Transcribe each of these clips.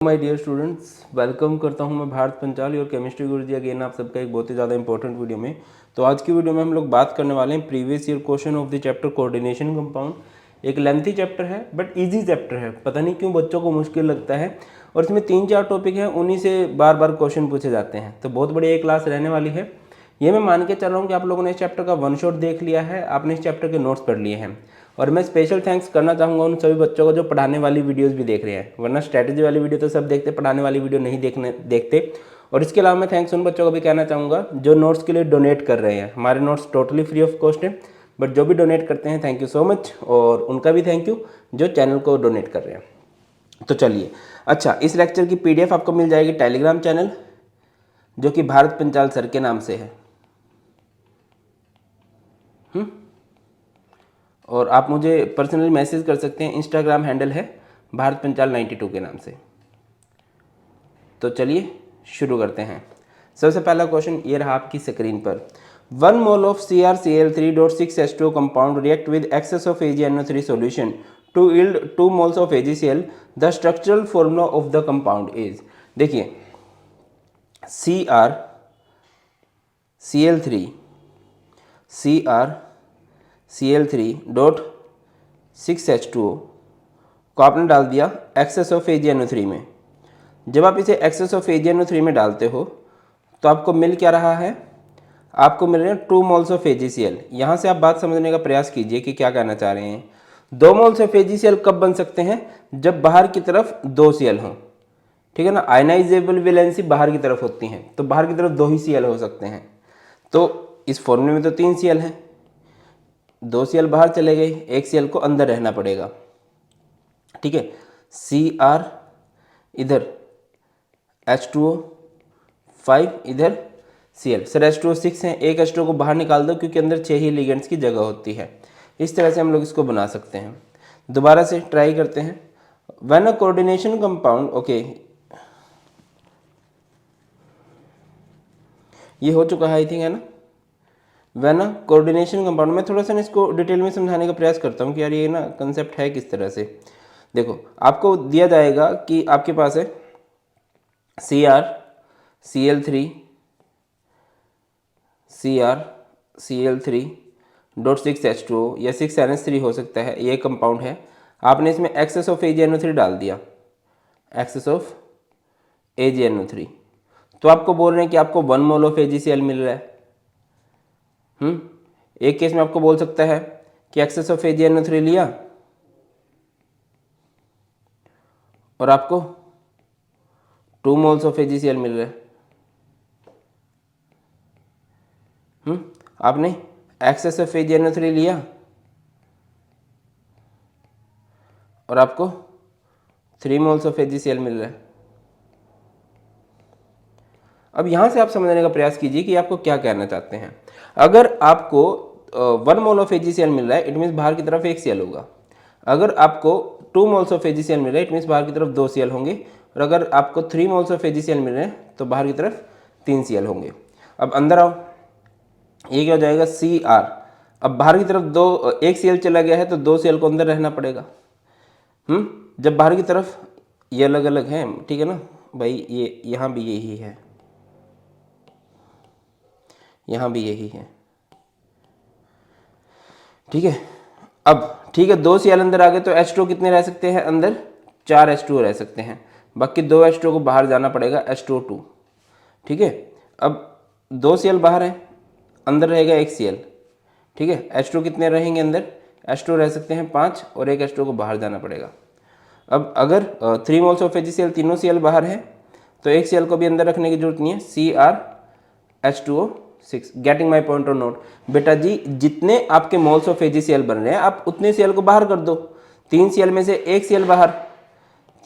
My dear students, welcome करता हूं मैं भारत पंचाल और केमिस्ट्री गुरुजी अगेन आप सबका एक बहुत ही ज़्यादा इंपॉर्टेंट वीडियो में। तो आज की वीडियो में हम लोग बात करने वाले हैं previous year question of the chapter coordination compound. एक लेंथी चैप्टर है बट इजी चैप्टर है, पता नहीं क्यों बच्चों को मुश्किल लगता है। और इसमें 3-4 टॉपिक हैं, उन्हीं से बार बार क्वेश्चन पूछे जाते हैं। तो बहुत बड़ी एक क्लास रहने वाली है। ये मैं मान के चल रहा हूँ कि आप लोगों ने इस चैप्टर का वन शॉट देख लिया है, आपने इस चैप्टर के नोट्स पढ़ लिए हैं। और मैं स्पेशल थैंक्स करना चाहूँगा उन सभी बच्चों को जो पढ़ाने वाली वीडियोस भी देख रहे हैं, वरना स्ट्रैटेजी वाली वीडियो तो सब देखते, पढ़ाने वाली वीडियो नहीं देखते। और इसके अलावा मैं थैंक्स उन बच्चों को भी कहना चाहूँगा जो नोट्स के लिए डोनेट कर रहे हैं। हमारे notes totally free of cost है, बट जो भी डोनेट करते हैं थैंक यू सो मच, और उनका भी थैंक यू जो चैनल को डोनेट कर रहे हैं। तो चलिए, अच्छा, इस लेक्चर की PDF आपको मिल जाएगी टेलीग्राम चैनल, जो कि भारत पंचाल सर के नाम से है। और आप मुझे पर्सनली मैसेज कर सकते हैं, इंस्टाग्राम हैंडल है भारत पंचाल 92 के नाम से। तो चलिए शुरू करते हैं। सबसे पहला क्वेश्चन ये रहा आपकी स्क्रीन पर। 1 mole of CrCl3.6H2O compound react with excess of AgNO3 solution to yield 2 moles of AgCl। The structural formula of the compound is. देखिए, CrCl3.6H2O को आपने डाल दिया एक्सेस ऑफ AgNO3 में। जब आप इसे एक्सेस ऑफ AgNO3 में डालते हो तो आपको मिल क्या रहा है? आपको मिल रहे हैं 2 मोल्स ऑफ AgCl। यहाँ से आप बात समझने का प्रयास कीजिए कि क्या कहना चाह रहे हैं। 2 मोल्स ऑफ AgCl कब बन सकते हैं? जब बाहर की तरफ 2 Cl हों, ठीक है ना। आयनाइजेबल वैलेंसी बाहर की तरफ होती हैं, तो बाहर की तरफ 2 ही Cl हो सकते हैं। तो इस फॉर्मूले में तो 3 Cl हैं, 2 Cl बाहर चले गए, 1 Cl को अंदर रहना पड़ेगा, ठीक है। Cr इधर H2O 5 इधर Cl। सर H2O 6 है, एक H2O को बाहर निकाल दो क्योंकि अंदर 6 ही लिगेंड्स की जगह होती है। इस तरह से हम लोग इसको बना सकते हैं। दोबारा से ट्राई करते हैं। When a coordination compound, okay, ये हो चुका है आई थिंक, है ना। व्हेन अ कोऑर्डिनेशन कंपाउंड, मैं थोड़ा सा इसको डिटेल में समझाने का प्रयास करता हूँ कि यार ये ना कंसेप्ट है किस तरह से। देखो, आपको दिया जाएगा कि आपके पास है CrCl3.6H2O या 6NH3 हो सकता है, ये कंपाउंड है। आपने इसमें एक्सेस ऑफ AgNO3 डाल दिया, एक्सेस ऑफ AgNO3, तो आपको बोल रहे हैं कि आपको 1 मोल ऑफ AgCl मिल रहा है। एक केस में आपको बोल सकता है कि एक्सेस ऑफ AgNO3 लिया और आपको 2 मोल्स ऑफ AgCl मिल रहा है। आपने एक्सेस ऑफ AgNO3 लिया और आपको 3 मोल्स ऑफ AgCl मिल रहा है। अब यहां से आप समझने का प्रयास कीजिए कि आपको क्या कहना चाहते हैं। अगर आपको 1 मोल ऑफ AgCl मिल रहा है, इट मीन्स बाहर की तरफ 1 Cl होगा। अगर आपको 2 मोल्स ऑफ AgCl मिल रहा है, इट मीन्स बाहर की तरफ 2 Cl होंगे। और अगर आपको 3 मोल्स ऑफ AgCl मिल रहे हैं तो बाहर की तरफ 3 Cl होंगे। अब अंदर आओ, ये क्या हो जाएगा? Cr। अब बाहर की तरफ 1 Cl चला गया है तो 2 Cl को अंदर रहना पड़ेगा। जब बाहर की तरफ ये अलग अलग है, ठीक है ना भाई, ये यहाँ भी यही है, यहाँ भी यही है, ठीक है। अब ठीक है, 2 Cl अंदर आ गए तो H2O कितने रह सकते हैं अंदर? 4 H2O रह सकते हैं। बाकी 2 H2O को बाहर जाना पड़ेगा, H2O2, ठीक है। अब 2 Cl बाहर है, अंदर रहेगा 1 Cl, ठीक है। H2O कितने रहेंगे अंदर? H2O रह सकते हैं 5 और 1 H2O को बाहर जाना पड़ेगा। अब अगर 3 मोल्स ऑफ AgCl, तीनों Cl बाहर है तो 1 Cl को भी अंदर रखने की जरूरत नहीं है, CrH2O6। गेटिंग माई पॉइंट और नोट? बेटा जी, जितने आपके मोल्स ऑफ AgCl बन रहे हैं आप उतने Cl को बाहर कर दो। 3 Cl में से 1 Cl बाहर,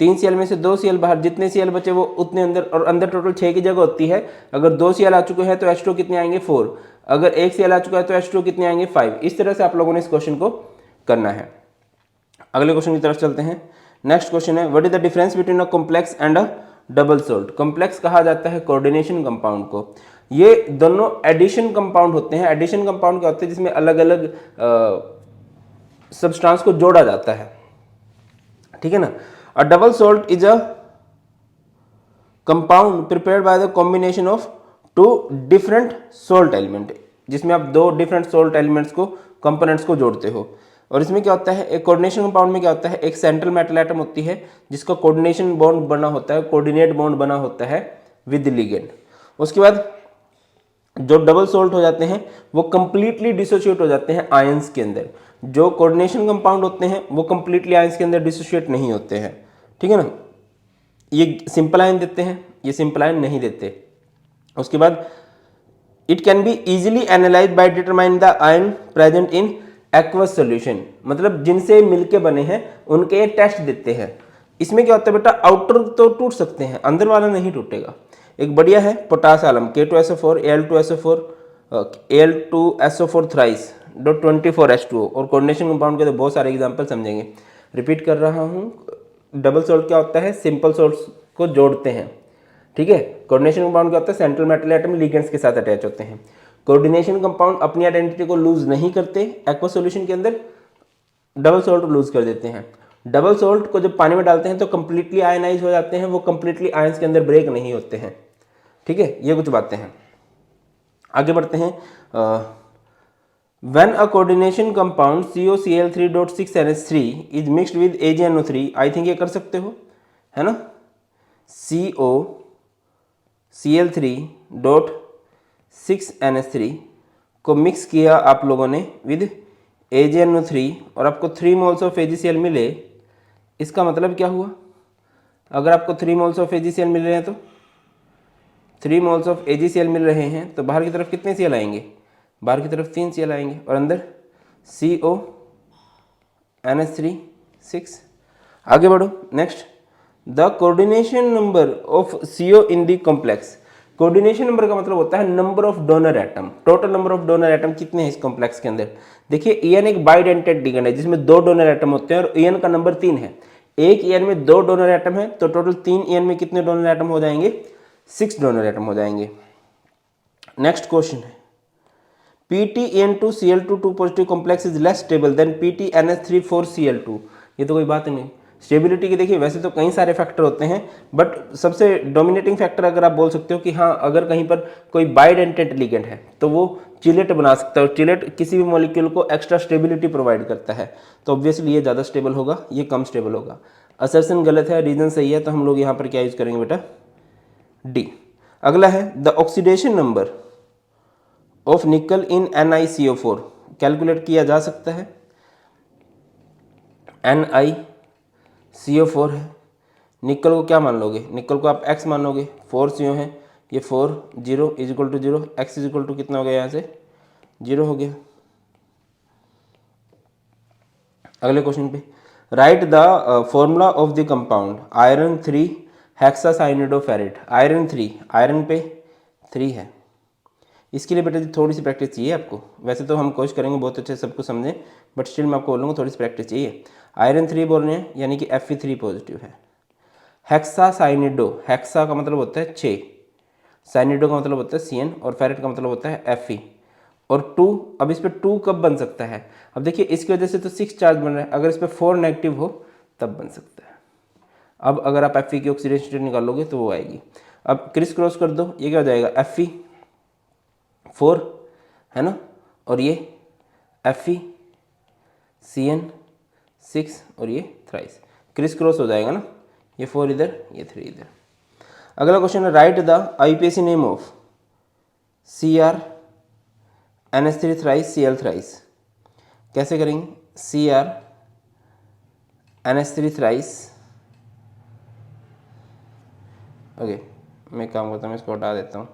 3 Cl में से 2 Cl बाहर, जितने Cl बचे वो उतने अंदर, और अंदर टोटल 6 की जगह होती है। अगर 2 Cl आ चुके हैं तो H2O कितने आएंगे? 4। अगर 1 Cl आ चुका है तो H2O कितने आएंगे? 5। इस तरह से आप लोगों ने इस क्वेश्चन को करना है। अगले क्वेश्चन की तरफ चलते हैं। नेक्स्ट क्वेश्चन है, what is the difference between a complex and a double salt? Complex कहा जाता है कोऑर्डिनेशन कंपाउंड को। ये दोनों एडिशन कंपाउंड होते हैं। एडिशन कंपाउंड क्या होते हैं? जिसमें अलग अलग सब्सटेंस को जोड़ा जाता है, ठीक है ना। A double salt is a compound prepared by the combination of two different salt element, जिसमें आप दो डिफरेंट सोल्ट एलिमेंट्स को कंपोनेंट्स को जोड़ते हो। और इसमें क्या होता है, एक कोऑर्डिनेशन कंपाउंड में क्या होता है, एक सेंट्रल मेटल एटम होती है जिसका कोऑर्डिनेशन बॉन्ड बना होता है, कोऑर्डिनेट बॉन्ड बना होता है विद लिगेंड। उसके बाद जो डबल सोल्ट हो जाते हैं वो कंप्लीटली डिसोशिएट हो जाते हैं आयंस के अंदर। जो कोऑर्डिनेशन कंपाउंड होते हैं वो कंप्लीटली आयंस के अंदर डिसोशिएट नहीं होते हैं, ठीक है ना। ये सिंपल आयन देते हैं, ये सिंपल आयन नहीं देते। उसके बाद it can be easily analyse by determine the ion present in aqueous solution, मतलब जिनसे मिलके बने हैं उनके टेस्ट देते हैं। इसमें क्या होता है बेटा, आउटर तो टूट सकते हैं, अंदर वाला नहीं टूटेगा। एक बढ़िया है पोटास आलम K2SO4 Al2SO4 Al2SO4 thrice .24H2O। और कोऑर्डिनेशन कंपाउंड के तो बहुत सारे एग्जांपल समझेंगे, रिपीट कर रहा हूँ। डबल सोल्ट क्या होता है, सिंपल सोल्ट्स को जोड़ते हैं, ठीक है। कोऑर्डिनेशन कंपाउंड क्या होता है, सेंट्रल मेटल एटम लिगेंड्स के साथ अटैच होते हैं। कोऑर्डिनेशन कंपाउंड अपनी आइडेंटिटी को लूज नहीं करते, एक्वा सॉल्यूशन के अंदर डबल सोल्ट लूज कर देते हैं। डबल सोल्ट को जब पानी में डालते हैं तो कंप्लीटली आयनाइज हो जाते हैं, वो कंप्लीटली आयंस के अंदर ब्रेक नहीं होते हैं, ठीक है। ये कुछ बातें हैं, आगे बढ़ते हैं। When a coordination compound COCl3.6NH3 is mixed with AgNO3, I think ये कर सकते हो, है ना। COCl3.6NH3 को मिक्स किया आप लोगों ने विद AgNO3 और आपको 3 मोल्स ऑफ AgCl मिले। इसका मतलब क्या हुआ, अगर आपको 3 मोल्स ऑफ AgCl मिल रहे हैं तो 3 मोल्स ऑफ AgCl मिल रहे हैं तो बाहर की तरफ कितने Cl आएंगे, बाहर की तरफ 3 Cl आएंगे और अंदर CONH3 6। आगे बढ़ो, next. The coordination number of CO in the complex. Coordination number का मतलब होता है number of donor atom, total number of donor atom कितने हैं इस कॉम्प्लेक्स के अंदर। देखिए EN एक बाइडेंटेड लिगेंड है जिसमें 2 डोनर एटम होते हैं और EN का नंबर 3 है। एक EN में 2 डोनर एटम है तो टोटल 3 EN में कितने डोनर एटम हो जाएंगे, 6 डोनर एटम हो जाएंगे। नेक्स्ट क्वेश्चन है, PtEN2Cl2 2 positive complex is less stable then PtNH3 4Cl2। ये तो कोई बात नहीं। स्टेबिलिटी के देखिए वैसे तो कई सारे फैक्टर होते हैं, बट सबसे डोमिनेटिंग फैक्टर अगर आप बोल सकते हो कि हाँ, अगर कहीं पर कोई बाइडेंटेड लिगेंड है तो वो चिलेट बना सकता है। चिलेट किसी भी मॉलिक्यूल को एक्स्ट्रा स्टेबिलिटी प्रोवाइड करता है, तो ऑब्वियसली ये ज़्यादा स्टेबल होगा, ये कम स्टेबल होगा। असर्शन गलत है, रीजन सही है, तो हम लोग यहाँ पर क्या यूज करेंगे बेटा, डी। अगला है द ऑक्सीडेशन नंबर ऑफ निकल इन NiCO4 कैलकुलेट किया जा सकता है। NiCO4 है, निकल को क्या मान लोगे, निकल को आप x मान लोगे, 4 CO है, ये 4 0 is equal to 0, x is equal to कितना हो गया, यहाँ से 0 हो गया। अगले क्वेश्चन पे, write the formula of the compound iron 3 hexacyanidoferrate. Iron 3, iron पे 3 है, इसके लिए बेटा थोड़ी सी प्रैक्टिस चाहिए आपको। वैसे तो हम कोशिश करेंगे बहुत अच्छे सबको समझें, बट स्टिल मैं आपको बोलूँगा थोड़ी सी प्रैक्टिस चाहिए। आयरन 3 बोल रहे हैं यानी कि Fe3 पॉजिटिव है। हेक्सासाइनिडो, हेक्सा का मतलब होता है 6, साइनिडो का मतलब होता है CN और फेरेट का मतलब होता है Fe और 2। अब इस पर 2 कब बन सकता है, अब देखिए इसकी वजह से तो 6 चार्ज बन रहा है, अगर इस पर 4 नेगेटिव हो तब बन सकता है। अब अगर आप Fe की ऑक्सीडेशन स्टेट निकालोगे तो वो आएगी। अब क्रिस क्रॉस कर दो, ये क्या हो जाएगा, Fe 4 है ना, और ये Fe CN 6 और ये थ्राइस, क्रिस क्रॉस हो जाएगा ना, ये 4 इधर ये 3 इधर। अगला क्वेश्चन है, write the IUPAC name of Cr NH3 thrice Cl thrice. कैसे करेंगे, Cr NH3 थ्राइस, ओके मैं काम करता हूँ, इसको हटा देता हूँ,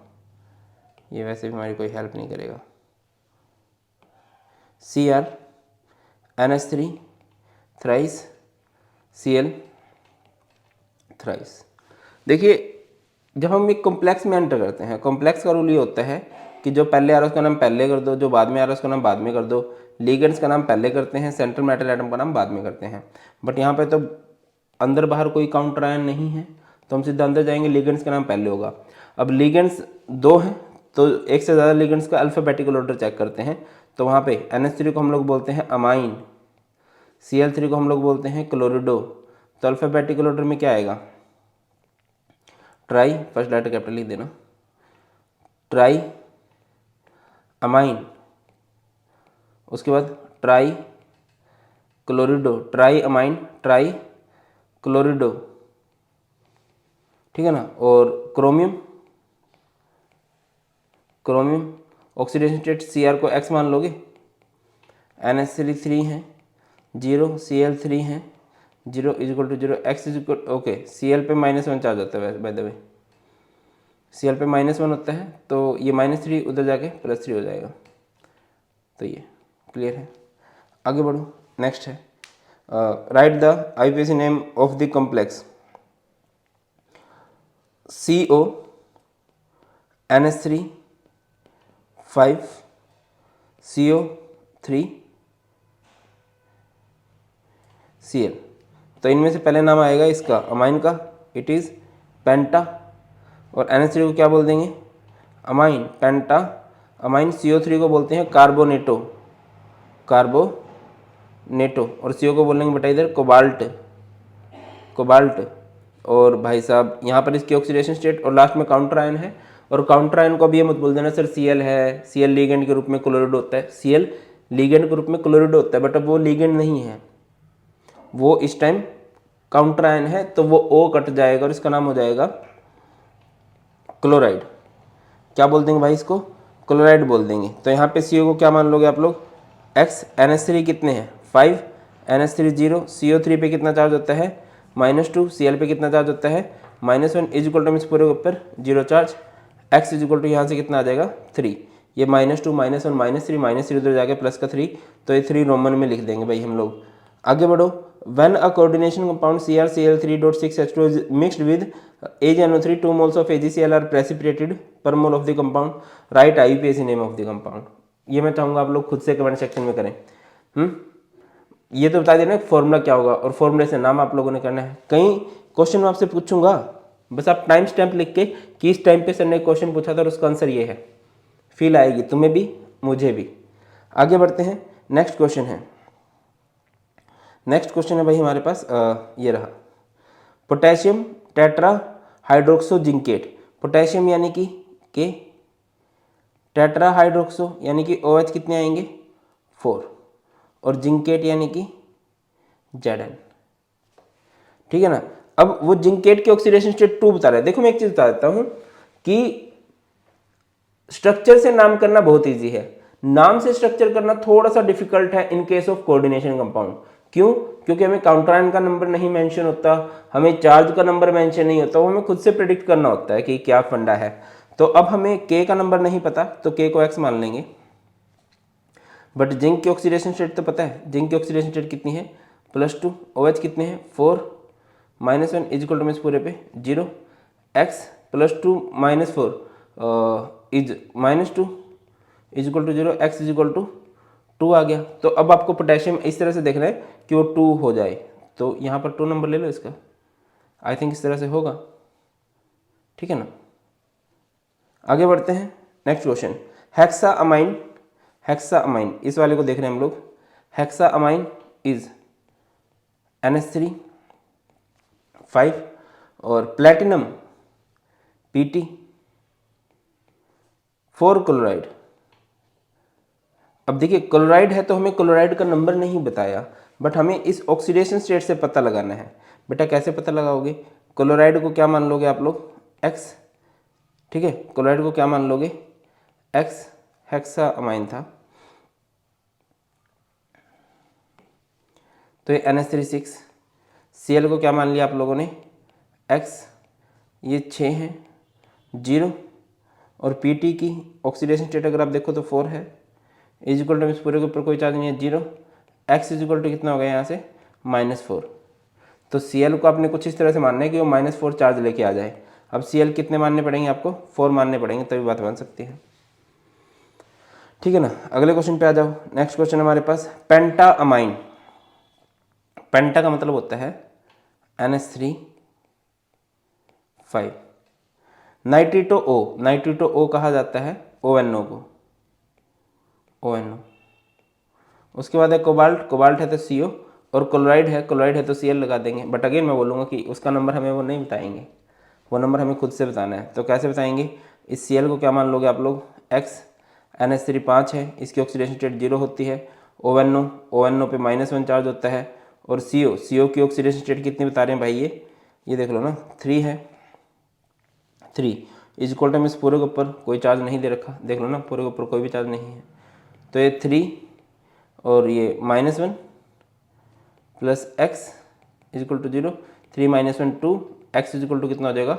ये वैसे भी हमारी कोई हेल्प नहीं करेगा। Cr NH3 thrice Cl thrice. देखिए जब हम एक कॉम्प्लेक्स में एंटर करते हैं, कॉम्प्लेक्स का रूल ये होता है कि जो पहले आ रहा है उसका नाम पहले कर दो, जो बाद में आ रहा है उसका नाम बाद में कर दो। लिगेंड्स का नाम पहले करते हैं, सेंट्रल मेटल एटम का नाम बाद में करते हैं। बट यहाँ पे तो अंदर बाहर कोई काउंटर आयन नहीं है तो हम सीधा अंदर जाएंगे, लिगेंड्स का नाम पहले होगा। अब लिगेंड्स 2 हैं तो एक से ज़्यादा लिगेंड्स का अल्फ़ाबेटिकल ऑर्डर चेक करते हैं, तो वहाँ पे NH3 को हम लोग बोलते हैं अमाइन, Cl3 को हम लोग बोलते हैं क्लोरिडो, तो अल्फ़ाबेटिकल ऑर्डर में क्या आएगा, ट्राई, फर्स्ट लेटर कैपिटल लिख देना, ट्राई अमाइन, उसके बाद ट्राई क्लोरिडो, ट्राई अमाइन ट्राई क्लोरिडो, ठीक है ना। और chromium, chromium oxidation state Cr को X मान लोगे, NH3 है 0, Cl3 है 0 is equal to 0, X is equal okay, Cl पे -1 चार्ज होता है बाय द वे, Cl पे -1 होता है, तो ये -3 उधर जाके +3 हो जाएगा। तो ये क्लियर है। आगे बढ़ो, नेक्स्ट है write the IUPAC name of the complex CO NH3 5 CO3 Cl। तो इनमें से पहले नाम आएगा इसका अमाइन का, इट इज़ पेंटा, और NH3 को क्या बोल देंगे, अमाइन, पेंटा अमाइन। CO3 को बोलते हैं कार्बोनेटो, कार्बोनेटो, और CO को बोलेंगे बेटा इधर कोबाल्ट, कोबाल्ट। और भाई साहब यहाँ पर इसकी ऑक्सीडेशन स्टेट और लास्ट में काउंटर आयन है, और काउंटर आयन को भी ये मत बोल देना सर Cl है, Cl लिगेंड के रूप में क्लोराइड होता है, Cl लिगेंड के रूप में क्लोराइड होता है, बट अब वो लिगेंड नहीं है, वो इस टाइम काउंटर आयन है, तो वो O कट जाएगा और इसका नाम हो जाएगा क्लोराइड। क्या बोल देंगे भाई इसको, क्लोराइड बोल देंगे। तो यहाँ पे CO को क्या मान लोगे आप लोग, X, NH3 कितने हैं 5, NH3 0, CO3 पे कितना चार्ज होता है -2, Cl पे कितना चार्ज होता है -1, इजिकल टू पूरे के ऊपर 0 चार्ज, X इजिकल टू यहाँ से कितना आ जाएगा 3, ये -2 -1 -3 उधर जाके प्लस का 3, तो ये 3 रोमन में लिख देंगे भाई हम लोग। आगे बढ़ो, when a coordination compound CrCl3.6H2 is mixed with AgNO3, 2 moles of AgCl are precipitated per mole of the compound, write IUPAC name of the compound। ये मैं चाहूँगा आप लोग खुद से कमेंट सेक्शन में करें। ये तो बता देना फॉर्मूला क्या होगा, और फॉर्मूले से नाम आप लोगों ने करना है। कई क्वेश्चन मैं आपसे पूछूंगा, बस आप टाइम स्टैम्प लिख के कि इस टाइम पे सर ने क्वेश्चन पूछा था और उसका आंसर ये है, फील आएगी तुम्हें भी मुझे भी। आगे बढ़ते हैं, नेक्स्ट क्वेश्चन है, नेक्स्ट क्वेश्चन है भाई हमारे पास ये रहा, potassium tetra hydroxo zincate. Potassium यानी कि के, टेट्रा हाइड्रोक्सो यानी कि OH कितने आएंगे 4, और जिंकेट यानी कि Zn, ठीक है ना। अब वो जिंकेट की ऑक्सीडेशन स्टेट 2 बता रहा है। देखो मैं एक चीज बता देता हूं कि स्ट्रक्चर से नाम करना बहुत इजी है, नाम से स्ट्रक्चर करना थोड़ा सा डिफिकल्ट है in case of coordination compound. क्यों? क्योंकि हमें काउंटर आयन का नंबर नहीं मेंशन होता, हमें चार्ज का नंबर मेंशन नहीं होता, वो हमें खुद से प्रेडिक्ट करना होता है कि क्या फंडा है। तो अब हमें K का नंबर नहीं पता, तो K को X मान लेंगे, बट जिंक की ऑक्सीडेशन स्टेट तो पता है। जिंक की ऑक्सीडेशन स्टेट कितनी है +2, OH कितने हैं 4, -1 इजिकल टू पूरे पे 0, X +2 -4 is -2 is equal to 0, X is equal to 2 आ गया। तो अब आपको पोटेशियम इस तरह से देखना है कि वो 2 हो जाए, तो यहाँ पर 2 नंबर ले लो इसका, आई थिंक इस तरह से होगा, ठीक है ना। आगे बढ़ते हैं, next question, hexa amine, hexa amine इस वाले को देख रहे हैं हम लोग। हेक्सा अमाइन इज NH3 5 और प्लेटिनम Pt 4 क्लोराइड। अब देखिए क्लोराइड है तो हमें क्लोराइड का नंबर नहीं बताया, बट हमें इस ऑक्सीडेशन स्टेट से पता लगाना है। बेटा कैसे पता लगाओगे, क्लोराइड को क्या मान लोगे आप लोग X, ठीक है, क्लोराइड को क्या मान लोगे X, हेक्सा अमाइन था तो ये NH3 6, Cl को क्या मान लिया आप लोगों ने X, ये 6 है 0, और Pt की ऑक्सीडेशन स्टेट अगर आप देखो तो 4 है, इजिकल टू इस पूरे के ऊपर कोई चार्ज नहीं है 0, X इजिकल टू कितना हो गया यहाँ से -4। तो Cl को आपने कुछ इस तरह से मानना है कि वो -4 चार्ज लेके आ जाए। अब Cl कितने मानने पड़ेंगे आपको 4 मानने पड़ेंगे, तभी बात बन सकती है, ठीक है ना। अगले क्वेश्चन पे आ जाओ, नेक्स्ट क्वेश्चन हमारे पास पेंटा अमाइन। पेंटा का मतलब होता है NH3 5, नाइट्रिटो O, नाइट्रिटो O कहा जाता है ONO को, ONO। उसके बाद है कोबाल्ट, कोबाल्ट है तो CO, और क्लोराइड है, क्लोराइड है तो Cl लगा देंगे। बट अगेन मैं बोलूँगा कि उसका नंबर हमें वो नहीं बताएंगे, वो नंबर हमें खुद से बताना है। तो कैसे बताएंगे, इस Cl को क्या मान लोगे आप लोग, X, NH3 5 है, इसकी ऑक्सीडेशन स्टेट 0 होती है, ONO पे -1 चार्ज होता है, और CO की ऑक्सीडेशन स्टेट कितनी बता रहे हैं भाई, ये देख लो ना 3 है। 3 इज इक्वल टू, इस पूरे के ऊपर कोई चार्ज नहीं दे रखा, देख लो ना पूरे के ऊपर कोई भी चार्ज नहीं है, तो ये 3 और ये -1 plus x is equal to 0, 3 -1 2, x is equal to कितना हो जाएगा,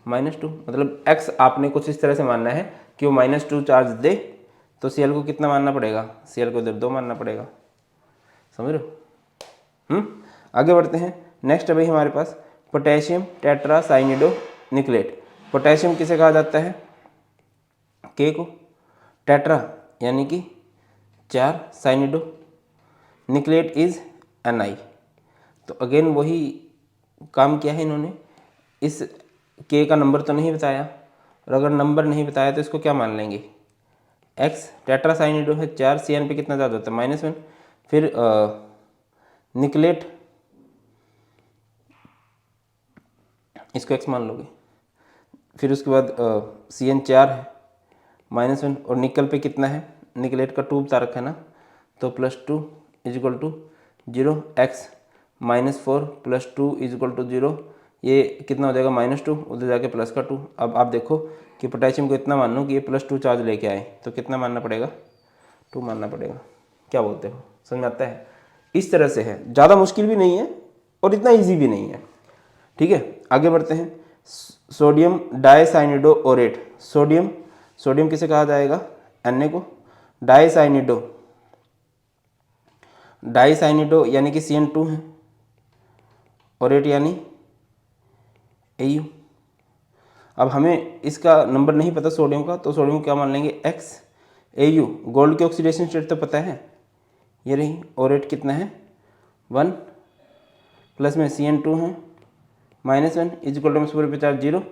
-2। मतलब x आपने कुछ इस तरह से मानना है कि वो -2 चार्ज दे, तो Cl को कितना मानना पड़ेगा, Cl को इधर 2 मानना पड़ेगा, समझ रहे हो। आगे बढ़ते हैं। नेक्स्ट है भाई हमारे पास पोटेशियम टेट्रासाइनिडो निकलेट। पोटेशियम किसे कहा जाता है, के को, टेट्रा यानी कि 4, साइनिडो, निकलेट इज Ni। तो अगेन वही काम किया है इन्होंने, इस के का नंबर तो नहीं बताया, और अगर नंबर नहीं बताया तो इसको क्या मान लेंगे, x, टेट्रासाइनिडो है 4, Cn पे कितना ज़्यादा होता है, -1, फिर निकलेट, इसको x मान लोगे, फिर उसके बाद Cn 4 है, -1, और निकल पे कितना है, निकलेट का 2 बता रखा है ना, तो +2 is equal to 0, x -4 + 2 is equal to 0, ये कितना हो जाएगा, -2, उधर जाके प्लस का 2। अब आप देखो कि पोटेशियम को इतना मान लो कि ये +2 चार्ज लेके आए, तो कितना मानना पड़ेगा, 2 मानना पड़ेगा। क्या बोलते हो, समझ में आता है। इस तरह से है, ज़्यादा मुश्किल भी नहीं है और इतना ईजी भी नहीं है, ठीक है। आगे बढ़ते हैं। सोडियम डाइसाइनिडो ओरेट, सोडियम किसे कहा जाएगा, Na को, डाइसाइनिडो यानी कि Cn2 है, ओरेट यानी Au। अब हमें इसका नंबर नहीं पता सोडियम का, तो सोडियम को क्या मान लेंगे, X, Au। गोल्ड की ऑक्सीडेशन स्टेट तो पता है, ये रही, ओरेट कितना है 1, प्लस में Cn2 है -1 इज इक्वल टू पूरे पे charge 0,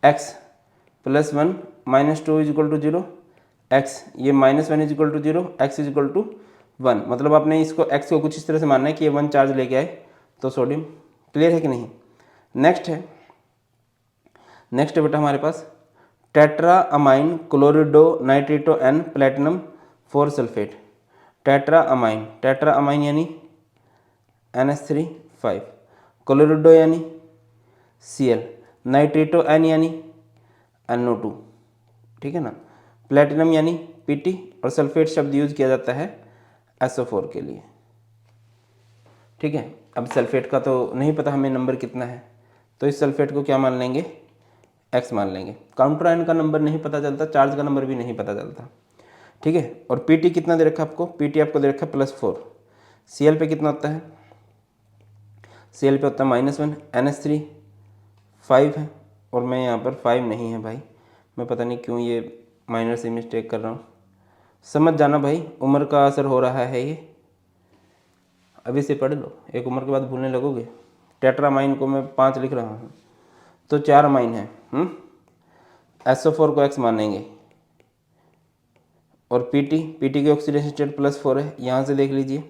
x +1 -2 is equal to 0, x ये -1 is equal to 0, x is equal to 1। मतलब आपने इसको x को कुछ इस तरह से मानना है कि ये 1 चार्ज लेके आए, तो सोडियम। क्लियर है कि नहीं। नेक्स्ट है बेटा हमारे पास tetra amine chlorido nitrato N platinum 4 sulphate. Tetra amine यानी NH3 5, क्लोरिडो यानी Cl, नाइट्रेटो N यानी NO2, ठीक है ना, प्लेटिनम यानी Pt, और सल्फेट शब्द यूज किया जाता है SO4 के लिए, ठीक है। अब सल्फेट का तो नहीं पता हमें नंबर कितना है, तो इस सल्फेट को क्या मान लेंगे, X मान लेंगे। काउंटर आयन का नंबर नहीं पता चलता, चार्ज का नंबर भी नहीं पता चलता, ठीक है। और Pt कितना दे रखा आपको, Pt आपको दे रखा है +4। Cl पे कितना होता है, Cl पे होता है -1, NH3 5 है, और मैं यहाँ पर 5 नहीं है भाई, मैं पता नहीं क्यों ये माइनर से मिस्टेक कर रहा हूँ, समझ जाना भाई, उम्र का असर हो रहा है, ये अभी से पढ़ लो, एक उम्र के बाद भूलने लगोगे। टेट्रामाइन को मैं 5 लिख रहा हूँ, तो 4 अमाइन है। SO4 को X मानेंगे, और Pt की ऑक्सीडेशन स्टेट +4 है, यहाँ से देख लीजिए।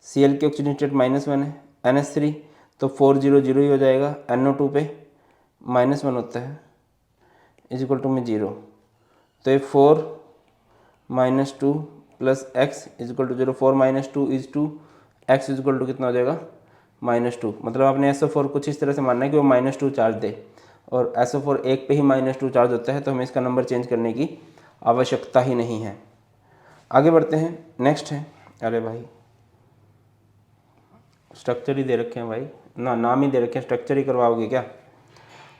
Cl की ऑक्सीडेशन स्टेट -1 है, NH3 तो 4 0 0 ही हो जाएगा, NO2 पे -1 होता है, इज इक्वल टू में 0, तो ये 4 -2 plus x is equal to 0, 4 - 2 is 2, x is equal to कितना हो जाएगा, -2। मतलब आपने SO4 कुछ इस तरह से मानना है कि वो -2 चार्ज दे, और SO4 एक पे ही -2 चार्ज होता है, तो हमें इसका नंबर चेंज करने की आवश्यकता ही नहीं है। आगे बढ़ते हैं। नेक्स्ट है, अरे भाई स्ट्रक्चर ही दे रखे हैं भाई, ना नाम ही दे रखे हैं, स्ट्रक्चर ही करवाओगे क्या।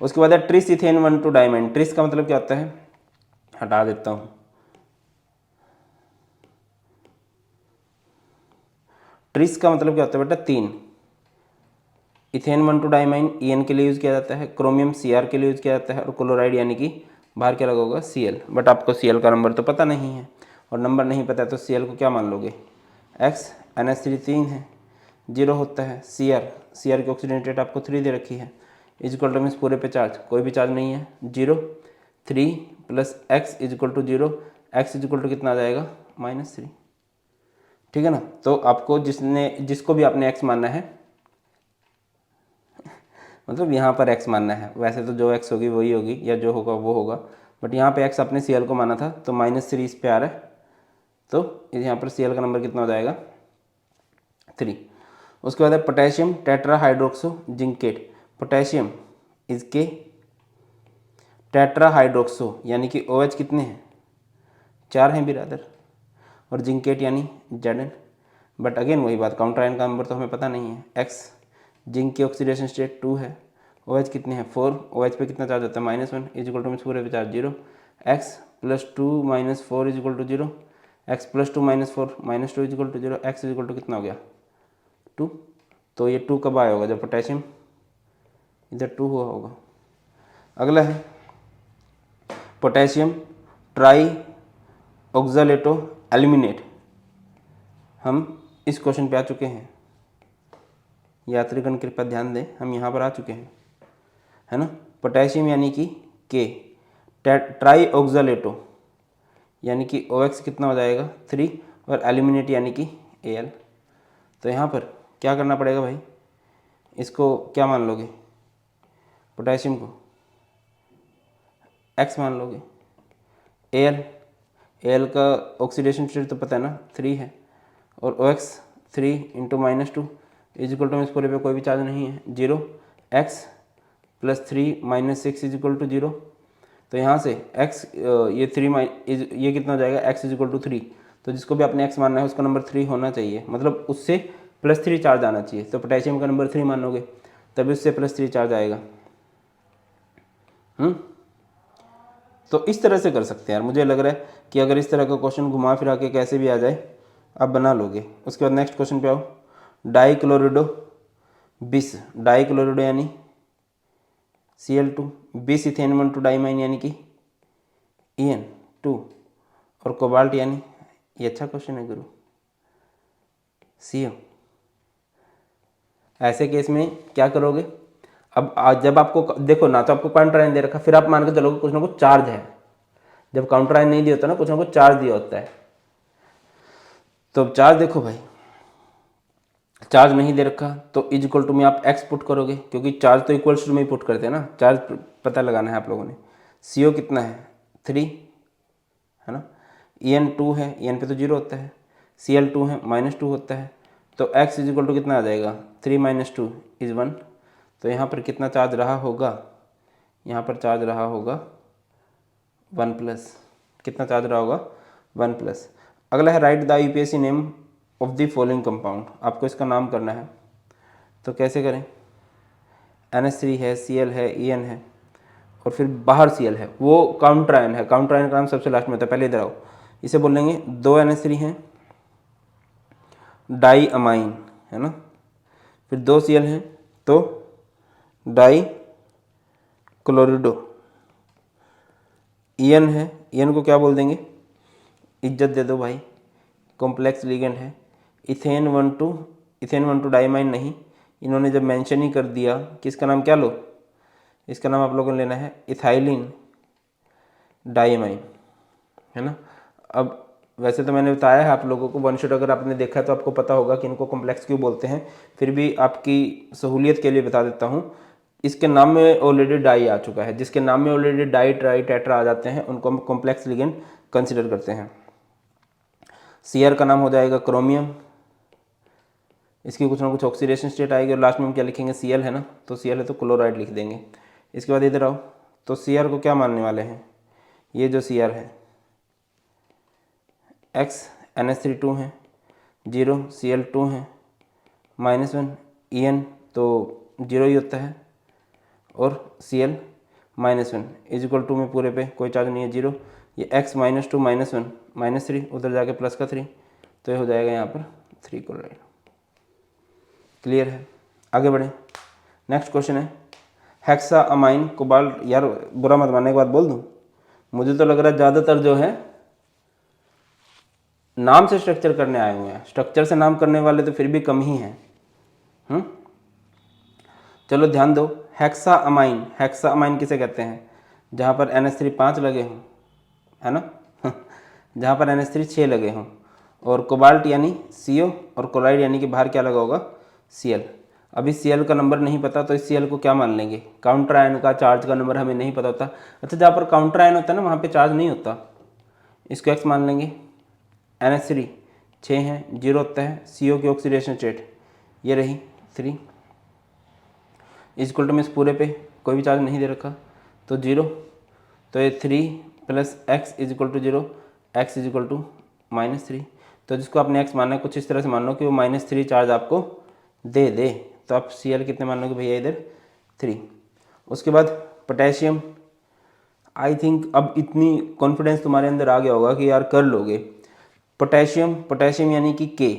उसके बाद है ट्रिस इथेन 1,2 डायमंड। ट्रिस का मतलब क्या होता है, हटा देता हूँ। ट्रिस का मतलब क्या होता है बेटा, 3। इथेन 1,2 डायमाइन EN के लिए यूज़ किया जाता है, क्रोमियम Cr के लिए यूज़ किया जाता है, और क्लोराइड यानी कि बाहर क्या लगा होगा, Cl। बट आपको Cl का नंबर तो पता नहीं है, और नंबर नहीं पता है तो Cl को क्या मान लोगे, X, NH3 3 है, 0 होता है, Cr की ऑक्सीडेशन स्टेट आपको 3 दे रखी है, इज इक्वल टू मीन्स पूरे पे चार्ज, कोई भी चार्ज नहीं है, 0, 3 plus x is equal to 0, x is equal to कितना आ जाएगा, -3, ठीक है ना। तो आपको जिसको भी आपने x मानना है मतलब यहाँ पर x मानना है। वैसे तो जो x होगी वही होगी, या जो होगा वो होगा, बट यहाँ पे x अपने Cl को माना था तो -3 इस पे आ रहा है, तो यहाँ पर Cl का नंबर कितना हो जाएगा 3। उसके बाद है पोटेशियम टेट्राहाइड्रोक्सो जिंकेट। पोटेशियम इसके टेट्राहाइड्रोक्सो यानी कि OH कितने हैं 4 हैं बिरादर, और जिंकेट यानी Zn। बट अगेन वही बात, काउंटर आयन का नंबर तो हमें पता नहीं है। x जिंक की ऑक्सीडेशन स्टेट 2 है, OH कितने हैं 4, OH पे कितना चार्ज होता है -1 इजिकल टू पूरे पे charge 0, x +2 - 4 is equal to 0, x +2 - 4 -2 is equal to 0, x is equal to कितना हो गया 2। तो ये 2 कब आया होगा जब पोटेशियम इधर 2 हुआ होगा। अगला है पोटेशियम ट्राई ऑक्सालेटो एल्यूमिनेट। हम इस क्वेश्चन पे आ चुके हैं, यात्रीगण कृपया ध्यान दें, हम यहाँ पर आ चुके हैं, है ना। पोटेशियम यानी कि K, ट्राई ऑक्सालेटो यानी कि OX कितना हो जाएगा 3, और एल्यूमिनेट यानी कि Al। तो यहाँ पर क्या करना पड़ेगा भाई, इसको क्या मान लोगे, पोटेशियम को X मान लोगे, Al का ऑक्सीडेशन स्टेट तो पता है ना 3 है, और OX 3 × -2 इजिकल टू, इस पूरे पे कोई भी चार्ज नहीं है 0, x +3 - 6 इजिकल टू 0। तो यहाँ से x ये 3 ये कितना हो जाएगा x इजिकल टू 3। तो जिसको भी आपने x मानना है उसका नंबर 3 होना चाहिए, मतलब उससे +3 चार्ज आना चाहिए। तो पोटेशियम का नंबर 3 मानोगे तभी उससे +3 चार्ज आएगा। तो इस तरह से कर सकते हैं यार, मुझे लग रहा है कि अगर इस तरह का क्वेश्चन घुमा फिरा के कैसे भी आ जाए आप बना लोगे। उसके बाद नेक्स्ट क्वेश्चन पे आओ, डाइक्लोरिडो बिस। डाइक्लोरिडो यानी Cl2, बिस इथेन 1 डाइमाइन यानी कि En2, और कोबाल्ट यानी, ये अच्छा क्वेश्चन है गुरु, CO। ऐसे केस में क्या करोगे, अब जब आपको देखो ना तो आपको काउंटर आयन दे रखा, फिर आप मान के चलोगे कुछ ना कुछ चार्ज है। जब काउंटर आयन नहीं दिया होता ना, कुछ ना कुछ चार्ज दिया होता है। तो अब चार्ज देखो भाई, चार्ज नहीं दे रखा तो इजिकल टू में आप x पुट करोगे, क्योंकि चार्ज तो इक्वल्स टू में ही पुट करते हैं ना, चार्ज पता लगाना है आप लोगों ने। CO कितना है 3 है ना, En 2 है, En पे तो 0 होता है, Cl2 है -2 होता है, तो x इजिकल टू कितना आ जाएगा 3 - 2 = 1। तो यहाँ पर कितना चार्ज रहा होगा, यहाँ पर चार्ज रहा होगा 1+, कितना चार्ज रहा होगा 1+। अगला है write the UPSC name of the following compound. आपको इसका नाम करना है, तो कैसे करें, NH3 है, Cl है, En है, और फिर बाहर Cl है, वो काउंटर आयन है। काउंटर आयन का नाम सबसे लास्ट में होता है, पहले इधर आओ, इसे बोलेंगे 2 NH3 हैं, डाई अमाइन है ना, फिर 2 Cl हैं तो डाई क्लोरिडो। En है, En को क्या बोल देंगे, इज्जत दे दो भाई, कॉम्प्लेक्स लिगेंड है। इथेन 1 2 डाइमाइन नहीं, इन्होंने जब मेंशन ही कर दिया कि इसका नाम क्या लो, इसका नाम आप लोगों ने लेना है इथाइलिन डाइमाइन, है ना। अब वैसे तो मैंने बताया है आप लोगों को, वन शॉट अगर आपने देखा तो आपको पता होगा कि इनको कॉम्प्लेक्स क्यों बोलते हैं, फिर भी आपकी सहूलियत के लिए बता देता हूँ। इसके नाम में ऑलरेडी डाई आ चुका है, जिसके नाम में ऑलरेडी डाई ट्राई टेट्रा आ जाते हैं उनको हम कॉम्प्लेक्स लिगेंड कंसिडर करते हैं। Cr का नाम हो जाएगा क्रोमियम, इसकी कुछ ना कुछ ऑक्सीडेशन स्टेट आएगी, और लास्ट में हम क्या लिखेंगे Cl है ना, तो Cl है तो क्लोराइड लिख देंगे। इसके बाद इधर आओ, तो Cr को क्या मानने वाले हैं, ये जो Cr है x NH3 है, 0 Cl2 है, -1 En तो 0 ही होता है, और Cl -1 इजिकल टू में पूरे पे कोई चार्ज नहीं है 0, ये x -2 -1 -3 उधर जाके प्लस का 3, तो ये हो जाएगा यहाँ पर 3 क्लोराइड। क्लियर है, आगे बढ़ें। नेक्स्ट क्वेश्चन है हेक्सा अमाइन कोबाल्ट। यार बुरा मत मानने के बाद बोल दूँ, मुझे तो लग रहा है ज़्यादातर जो है नाम से स्ट्रक्चर करने आए हुए हैं, स्ट्रक्चर से नाम करने वाले तो फिर भी कम ही हैं। चलो ध्यान दो, हेक्सा अमाइन, हेक्सा अमाइन किसे कहते हैं, जहाँ पर NH3 5 लगे हों, है ना जहाँ पर NH3 6 लगे हों, और कोबाल्ट यानी CO, और क्लोराइड यानी कि बाहर क्या लगा होगा Cl। अभी Cl का नंबर नहीं पता तो इस Cl को क्या मान लेंगे, काउंटर आयन का चार्ज का नंबर हमें नहीं पता होता। अच्छा, जहाँ पर काउंटर आयन होता है ना वहाँ पे चार्ज नहीं होता, इसको x मान लेंगे। NH3 6 हैं, 0 होता है। CO की ऑक्सीडेशन स्टेट ये रही 3 इक्वल टू में इस पूरे पे कोई भी चार्ज नहीं दे रखा तो 0, तो ये 3 plus x is equal to 0, x is equal to -3। तो जिसको आपने x मानना है कुछ इस तरह से मान लो कि वो -3 चार्ज आपको दे दे, तो आप Cl कितने मान लोगे भैया इधर 3। उसके बाद पोटेशियम, आई थिंक अब इतनी कॉन्फिडेंस तुम्हारे अंदर आ गया होगा कि यार कर लोगे। पोटेशियम यानी कि K,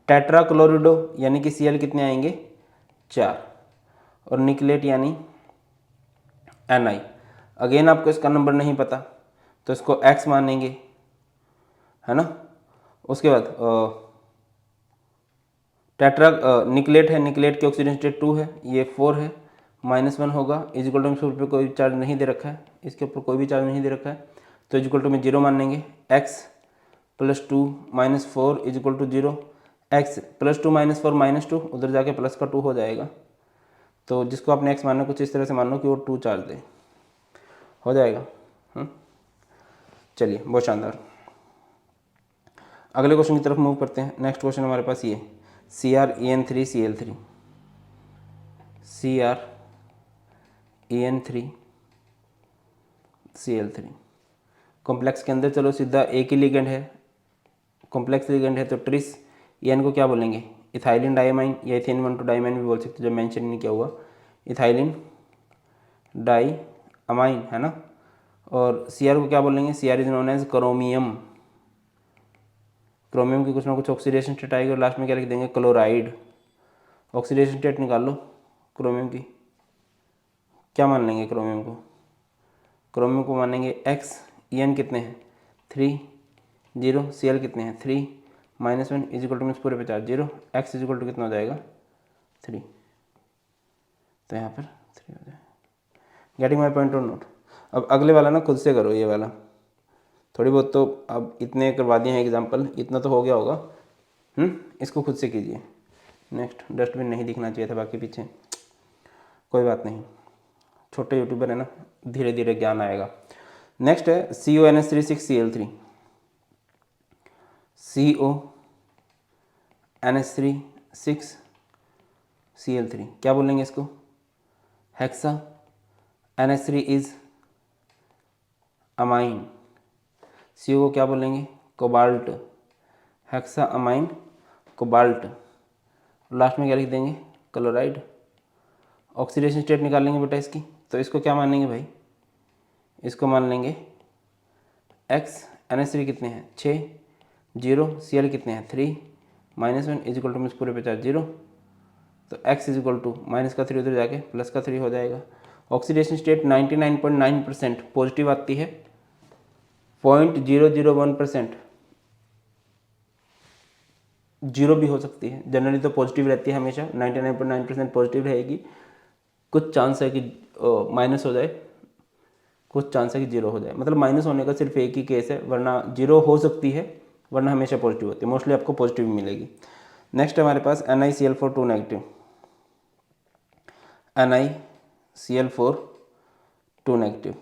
टेट्राक्लोरिडो यानी कि Cl कितने आएंगे 4, और निकलेट यानी Ni। अगेन आपको इसका नंबर नहीं पता तो इसको x मानेंगे, है ना। उसके बाद निकलेट है, निकलेट की ऑक्सीडेशन स्टेट 2 है, ये 4 है, -1 होगा। इजिकल टू में ऊपर कोई चार्ज नहीं दे रखा है, इसके ऊपर कोई भी चार्ज नहीं दे रखा है तो इजिकल टू में 0 मानेंगे। x + 2 - 4 इजिकल टू 0, x + 2 - 4 -2 उधर जाके प्लस का 2 हो जाएगा। तो जिसको आपने x मानना कुछ इस तरह से मान लो कि वो 2 चार्ज दे, हो जाएगा। चलिए, बहुत शानदार। अगले क्वेश्चन की तरफ मूव करते हैं। नेक्स्ट क्वेश्चन हमारे पास ये CrEn3 Cl3, CrEn3 Cl3 complex के अंदर चलो सीधा एक ही लिगेंड है, कॉम्प्लेक्स लिगेंड है तो ट्रिस एन को क्या बोलेंगे, इथाइलिन डाइमाइन या इथेन 1,2 डाइमाइन भी बोल सकते हो, जब मेंशन नहीं किया हुआ। इथाइलिन डाई अमाइन, है ना। और Cr को क्या बोलेंगे, Cr is known as chromium. Chromium की कुछ ना कुछ ऑक्सीडेशन स्टेट आएगी और लास्ट में क्या लिख देंगे, क्लोराइड। ऑक्सीडेशन स्टेट निकाल लो क्रोमियम की, क्या मान लेंगे क्रोमियम को, क्रोमियम को मानेंगे x, En कितने हैं 3, 0, Cl कितने हैं 3, -1 इज इक्वल टू में पूरे पे charge 0, x is equal to कितना हो जाएगा 3, तो यहाँ पर 3 हो जाएगा। गेटिंग माई पॉइंट और नोट। अब अगले वाला ना खुद से करो, ये वाला थोड़ी बहुत तो अब इतने करवा दिए हैं एग्जाम्पल, इतना तो हो गया होगा। इसको खुद से कीजिए। नेक्स्ट, डस्टबिन नहीं दिखना चाहिए था बाकी पीछे, कोई बात नहीं, छोटे यूट्यूबर है ना, धीरे धीरे ज्ञान आएगा। नेक्स्ट है CONH3 6Cl3, CONH3 6Cl3 क्या बोलेंगे इसको, hexa. NH3 is amine, CO को क्या बोलेंगे, cobalt, hexa amine cobalt, last में क्या लिख देंगे, क्लोराइड। ऑक्सीडेशन स्टेट निकालेंगे बेटा इसकी, तो इसको क्या मानेंगे भाई, इसको मान लेंगे x, NH3 कितने हैं 6, 0, Cl कितने हैं 3, -1 इज इक्वल टू में पूरे पे चार्ज 0, तो x इज इक्वल टू -3 उधर जाके +3 हो जाएगा। ऑक्सीडेशन स्टेट 99.9% पॉजिटिव आती है, 0.001% जीरो भी हो सकती है, जनरली तो पॉजिटिव रहती है हमेशा, 99.9% पॉजिटिव रहेगी। कुछ चांस है कि माइनस हो जाए, कुछ चांस है कि जीरो हो जाए, मतलब माइनस होने का सिर्फ एक ही केस है, वरना जीरो हो सकती है, वरना हमेशा पॉजिटिव होती है। मोस्टली आपको पॉजिटिव मिलेगी। नेक्स्ट हमारे पास NiCl4 2 नेगेटिव, NiCl4 2 नेगेटिव,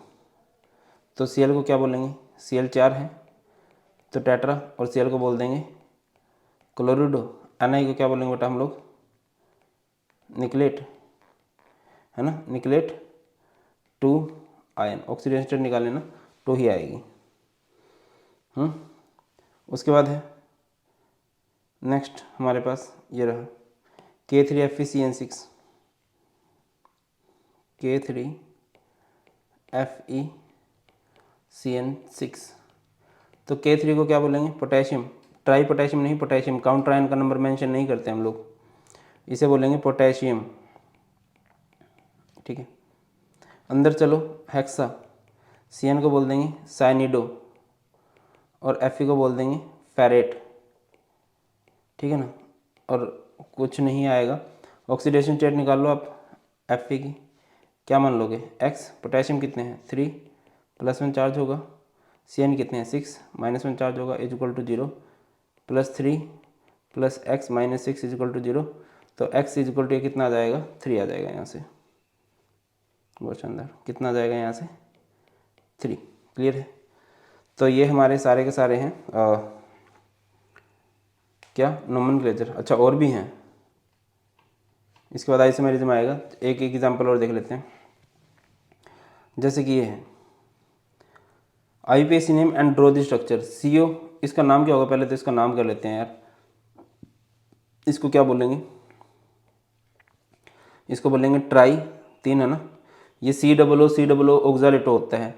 तो Cl को क्या बोलेंगे, Cl 4 है तो टेट्रा, और Cl को बोल देंगे क्लोरिडो। Ni को क्या बोलेंगे बेटा हम लोग, निकलेट, है ना, निकलेट 2 आयन। ऑक्सीडेशन स्टेट निकालें ना 2 ही आएगी। उसके बाद है नेक्स्ट हमारे पास ये रहा K3FeCN6, K3FeCN6, तो K3 को क्या बोलेंगे, पोटेशियम, ट्राई पोटेशियम नहीं, पोटेशियम, काउंटर आयन का नंबर मेंशन नहीं करते हम लोग, इसे बोलेंगे पोटेशियम, ठीक है। अंदर चलो, हेक्सा, Cn को बोल देंगे साइनिडो, और Fe को बोल देंगे फेरेट, ठीक है ना, और कुछ नहीं आएगा। ऑक्सीडेशन स्टेट निकाल लो आप Fe की, क्या मान लोगे, x, पोटेशियम कितने हैं 3, +1 चार्ज होगा, Cn कितने हैं 6, -1 चार्ज होगा, is equal to 0, +3 plus x minus 6 is equal to 0, तो एक्स इज इक्वल टू कितना आ जाएगा 3 आ जाएगा यहाँ से। बहुत शानदार, कितना आ जाएगा यहाँ से 3। क्लियर है। तो ये हमारे सारे के सारे हैं क्या नोमेनक्लेचर। अच्छा और भी हैं, इसके बाद आइसोमेरिज्म आएगा। एक एग्जांपल और देख लेते हैं, जैसे कि ये है IUPAC name and draw the structure. CO, इसका नाम क्या होगा, पहले तो इसका नाम कर लेते हैं यार। इसको क्या बोलेंगे, इसको बोलेंगे ट्राई, 3 है ना, ये COO ऑक्सालेटो होता है,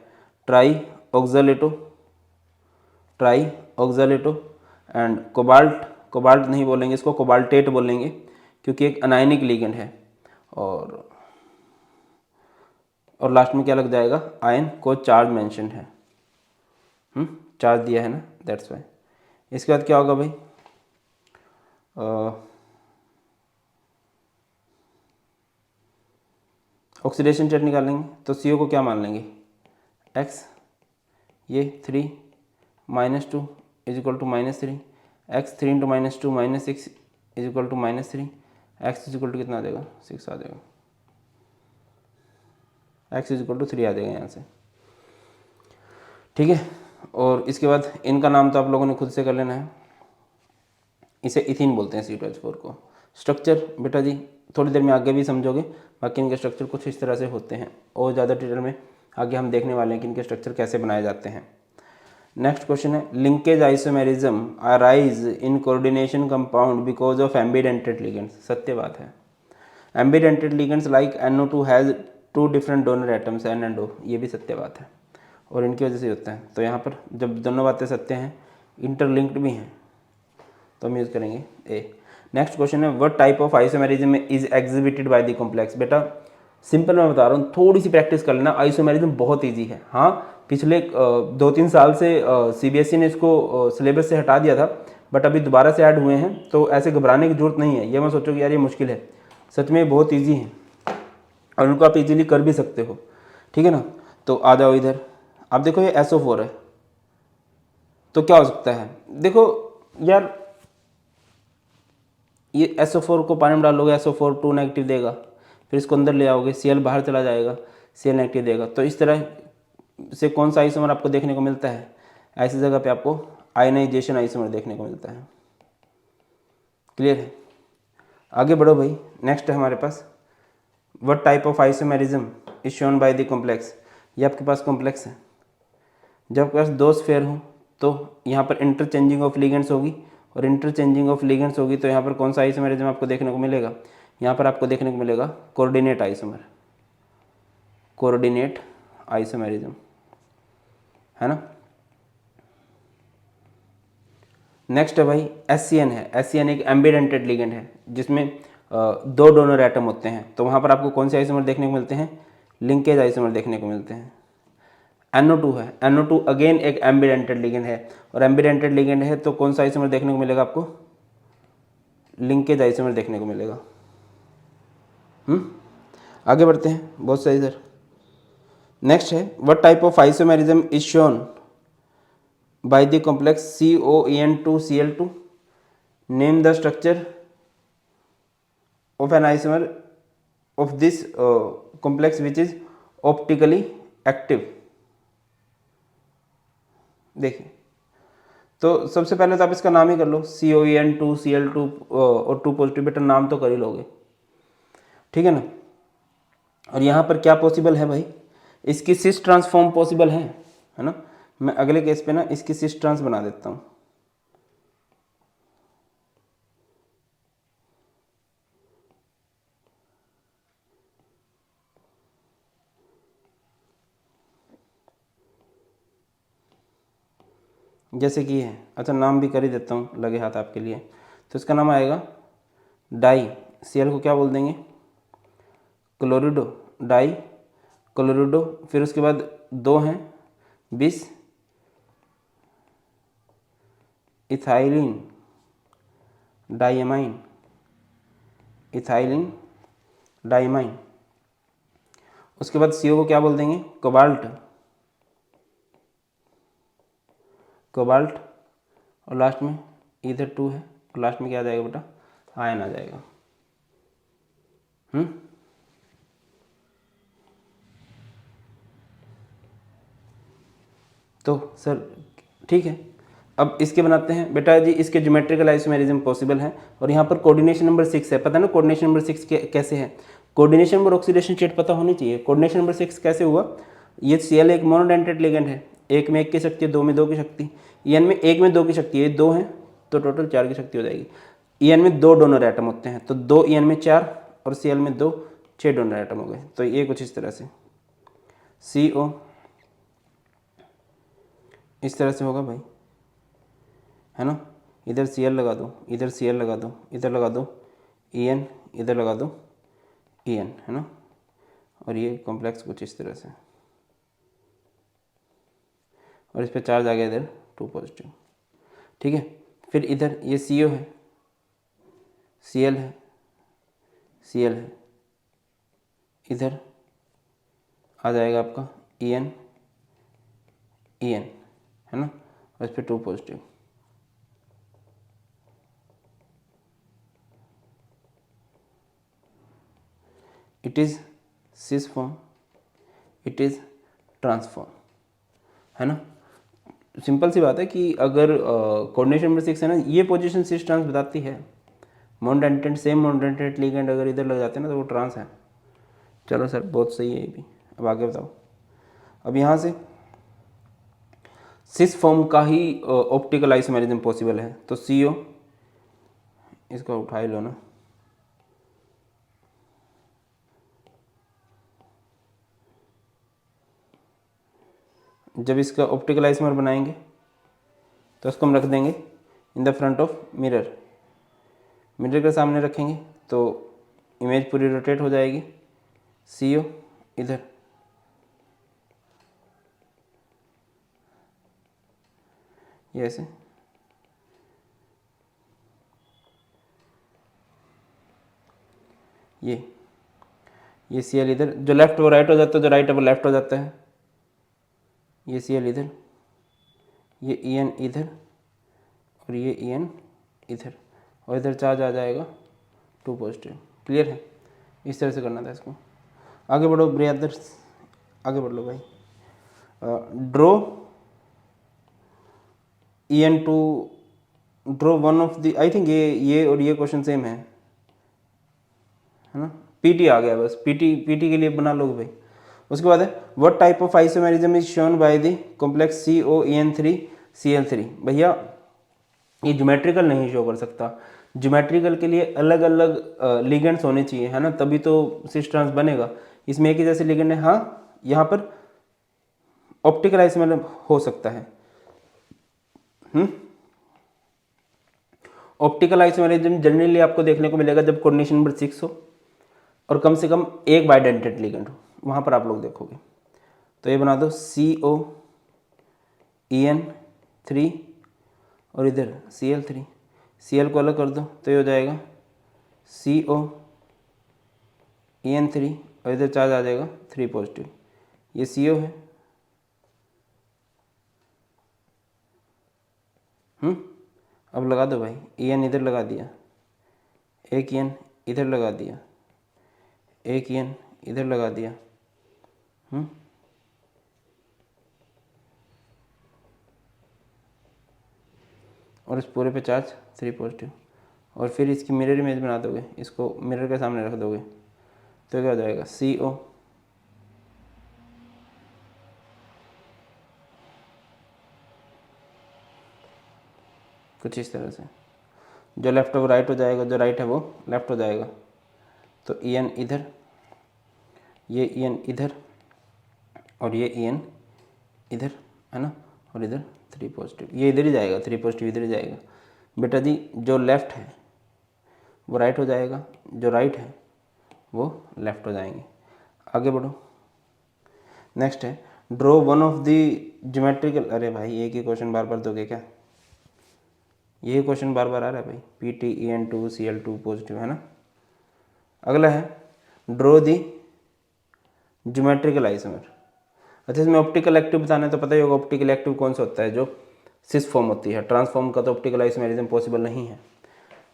tri oxalato, tri oxalato. And cobalt, cobalt नहीं बोलेंगे इसको, कोबाल्टेट बोलेंगे क्योंकि एक अनायनिक लिगेंड है। और लास्ट में क्या लग जाएगा, आयन को चार्ज मेंशन है, चार्ज दिया है ना, दैट्स वाई। इसके बाद क्या होगा भाई, ऑक्सीडेशन स्टेट निकालेंगे, तो CO को क्या मान लेंगे x, ये 3 -2 is equal to -3, x 3 into -2 -6 is equal to -3, x is equal to कितना आ जाएगा 6 आ जाएगा, x इज इक्वल टू 3 आ जाएगा यहाँ से। ठीक है। और इसके बाद इनका नाम तो आप लोगों ने खुद से कर लेना है, इसे इथीन बोलते हैं C2H4 को। स्ट्रक्चर बेटा जी थोड़ी देर में आगे भी समझोगे, बाकी इनके स्ट्रक्चर कुछ इस तरह से होते हैं और ज़्यादा डिटेल में आगे हम देखने वाले हैं कि इनके स्ट्रक्चर कैसे बनाए जाते हैं। नेक्स्ट क्वेश्चन है, linkage isomerism arise in coordination compound because of ambidentate ligands. सत्य बात है। Ambidentate ligands like NO2 has 2 different donor atoms N and O, ये भी सत्य बात है और इनकी वजह से होता है। तो यहाँ पर जब दोनों बातें सत्य हैं, इंटरलिंक्ड भी हैं, तो हम यूज़ करेंगे ए। नेक्स्ट क्वेश्चन है, what type of isomerism is exhibited by the complex. बेटा सिंपल मैं बता रहा हूँ, थोड़ी सी प्रैक्टिस कर लेना, आइसोमेरिज्म बहुत इजी है। हाँ पिछले 2-3 साल से CBSE ने इसको सिलेबस से हटा दिया था, बट अभी दोबारा से ऐड हुए हैं, तो ऐसे घबराने की जरूरत नहीं है। ये मैं सोचो कि यार ये मुश्किल है, सच में बहुत ईजी है और उनको आप इजीली कर भी सकते हो। ठीक है ना। तो आ जाओ इधर, आप देखो ये SO4 है, तो क्या हो सकता है, देखो यार ये SO4 को पानी में डालोगे, SO4 2 नेगेटिव देगा, फिर इसको अंदर ले आओगे, Cl बाहर चला जाएगा, Cl नेगेटिव देगा। तो इस तरह से कौन सा आइसोमर आपको देखने को मिलता है, ऐसी जगह पे आपको आयनाइजेशन आइसोमर देखने को मिलता है। क्लियर है। आगे बढ़ो भाई। नेक्स्ट है हमारे पास, what type of isomerism is shown by the complex. ये आपके पास कॉम्प्लेक्स है, जब आपके पास 2 स्फेयर हो तो यहाँ पर इंटरचेंजिंग ऑफ लिगेंड्स होगी, और इंटरचेंजिंग ऑफ लिगेंड्स होगी तो यहाँ पर कौन सा आइसोमेरिज्म आपको देखने को मिलेगा, यहाँ पर आपको देखने को मिलेगा कोऑर्डिनेट आइसोमर, कोऑर्डिनेट आइसोमेरिज्म, है ना। नेक्स्ट है भाई SCN है। SCN एक एम्बिडेंटेड लिगेंड है जिसमें 2 डोनर एटम होते हैं, तो वहाँ पर आपको कौन से आइसोमर देखने को मिलते हैं, लिंकेज आइसोमर देखने को मिलते हैं। NO2 है, NO2 अगेन एक एम्बिडेंटेड लिगेंड है, और एम्बिडेंटेड लिगेंड है तो कौन सा आइसोमर देखने को मिलेगा आपको, लिंकेज आइसोमर देखने को मिलेगा। आगे बढ़ते हैं, बहुत सही सर। नेक्स्ट है, what type of isomerism is shown by the complex COEN2Cl2। Name the structure of an isomer of this complex which is optically active. देखिए, तो सबसे पहले तो आप इसका नाम ही कर लो, COEN2Cl2 और 2 पॉजिटिव, बेटा नाम तो कर ही लोगे। ठीक है ना। और यहाँ पर क्या पॉसिबल है भाई, इसकी सिस ट्रांसफॉर्म पॉसिबल है ना। मैं अगले केस पे ना इसकी सिस ट्रांस बना देता हूँ। जैसे कि है, अच्छा नाम भी कर ही देता हूँ लगे हाथ आपके लिए। तो इसका नाम आएगा डाई, Cl को क्या बोल देंगे, क्लोरिडो, डाई क्लोरिडो। फिर उसके बाद 2 हैं बिस इथाइलिन डाइमाइन, इथाइलिन डाइमाइन। उसके बाद CO को क्या बोल देंगे, कोबाल्ट, कोबाल्ट। और लास्ट में इधर 2 है लास्ट में क्या आ जाएगा बेटा, आयन आ जाएगा। तो सर ठीक है, अब इसके बनाते हैं बेटा जी। इसके ज्योमेट्रिकल आइसोमेरिज्म पॉसिबल है, और यहाँ पर कोऑर्डिनेशन नंबर 6 है। पता ना कोऑर्डिनेशन नंबर 6 कैसे है? कोऑर्डिनेशन नंबर ऑक्सीडेशन स्टेट पता होनी चाहिए। कोऑर्डिनेशन नंबर 6 कैसे हुआ? ये Cl एक मोनोडेंटेट लिगेंड है, एक में एक की शक्ति है, दो में दो की शक्ति। En में एक में दो की शक्ति है, दो है तो टोटल 4 की शक्ति हो जाएगी। En में दो डोनर एटम होते हैं, तो दो En में 4 और Cl में दो, 6 डोनर एटम हो गए। तो ये कुछ इस तरह से CO इस तरह से होगा भाई, है ना। इधर Cl लगा दो, इधर Cl लगा दो, इधर लगा दो En, इधर लगा दो En, है ना। और ये कॉम्प्लेक्स कुछ इस तरह से, और इस पर चार्ज आ गया इधर 2 पॉजिटिव, ठीक है। फिर इधर ये CO है, Cl है, Cl है, इधर आ जाएगा आपका En, En, है ना, और इस पर 2 positive. It is cis form, it is trans form, है ना। सिंपल सी बात है कि अगर कोऑर्डिनेशन नंबर 6 है ना, ये पोजीशन सिस ट्रांस बताती है। मोनोडेंटेट सेम मोनोडेंटेट लिगेंड अगर इधर लग जाते हैं ना तो वो ट्रांस है। चलो सर बहुत सही है ये भी। अब आगे बताओ। अब यहाँ से सिस फॉर्म का ही ऑप्टिकल आइसोमेरिज्म पॉसिबल है, तो CO इसको उठा ही लो ना। जब इसका ऑप्टिकल आइसोमर बनाएंगे तो उसको हम रख देंगे in the front of mirror. Mirror के सामने रखेंगे तो इमेज पूरी रोटेट हो जाएगी। CO इधर, ये ऐसे, ये Cl इधर, जो लेफ्ट वो राइट हो जाता है, जो राइट है वो लेफ्ट हो जाता है। ये Cl इधर, ये En इधर, और ये En इधर, और इधर चार्ज आ जाएगा 2 पॉजिटिव। क्लियर है? इस तरह से करना था इसको। आगे बढ़ो ब्रदर्स, आगे बढ़ लो भाई। Draw En2, draw one of the, I think ये और ये क्वेश्चन सेम है ना। PT आ गया बस, PT के लिए बना लोगे भाई। उसके बाद है what type of isomerism is shown by the complex COEN3Cl3। भैया ये ज्योमेट्रिकल नहीं शो कर सकता। ज्योमेट्रिकल के लिए अलग अलग लिगेंड्स होने चाहिए, है ना, तभी तो सिस ट्रांस बनेगा। इसमें एक ही जैसे लिगेंड है। हाँ, यहाँ पर ऑप्टिकल आइसोमेरिज्म हो सकता है। ऑप्टिकल आइसोमेरिज्म जनरली आपको देखने को मिलेगा जब कोऑर्डिनेशन नंबर 6 हो और कम से कम एक बाइडेंटेट लिगेंड हो, वहाँ पर आप लोग देखोगे। तो ये बना दो COEN3 और इधर Cl3, Cl को अलग कर दो तो ये हो जाएगा COEN3 और इधर चार्ज आ जाएगा 3 पॉजिटिव। ये CO है, अब लगा दो भाई। En इधर लगा दिया, एक En इधर लगा दिया, एक En इधर लगा दिया, और इस पूरे पे चार्ज 3 पॉजिटिव। और फिर इसकी मिरर इमेज बना दोगे, इसको मिरर के सामने रख दोगे तो क्या हो जाएगा CO कुछ इस तरह से। जो लेफ्ट है वो राइट हो जाएगा, जो राइट है वो लेफ्ट हो जाएगा। तो En इधर, ये En इधर, और ये En इधर, है ना, और इधर 3 पॉजिटिव। ये इधर ही जाएगा, 3 पॉजिटिव इधर ही जाएगा। बेटा जी जो लेफ्ट है वो राइट हो जाएगा, जो राइट है वो लेफ्ट हो जाएंगे। आगे बढ़ो। नेक्स्ट है draw one of the geometrical. अरे भाई एक ही क्वेश्चन बार बार दोगे क्या? यही क्वेश्चन बार बार आ रहा है भाई। PTEN2Cl2 पॉजिटिव, है ना। अगला है ड्रॉ दी ज्योमेट्रिकल आइसोमर। अच्छा, इसमें ऑप्टिकल एक्टिव बताना है तो पता ही होगा ऑप्टिकल एक्टिव कौन सा होता है, जो सिस फॉर्म होती है। ट्रांसफॉर्म का तो ऑप्टिकल आइसोमेरिज्म पॉसिबल नहीं है।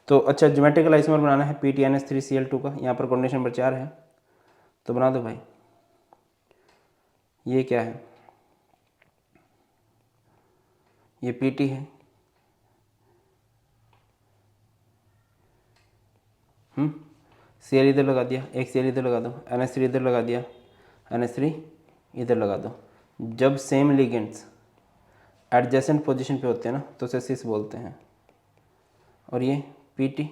तो अच्छा ज्योमेट्रिकल आइसोमर बनाना है PTNS3Cl2 का, यहाँ पर कंडीशन नंबर 4 है, तो बना दो भाई। ये क्या है, ये PT है, Cl इधर लगा दिया, एक Cl इधर लगा दो, NH3 इधर लगा दिया, NH3 इधर लगा दो। जब सेम लिगेंड्स एडजेसेंट पोजीशन पे होते हैं ना तो उसे सिस बोलते हैं। और ये PT,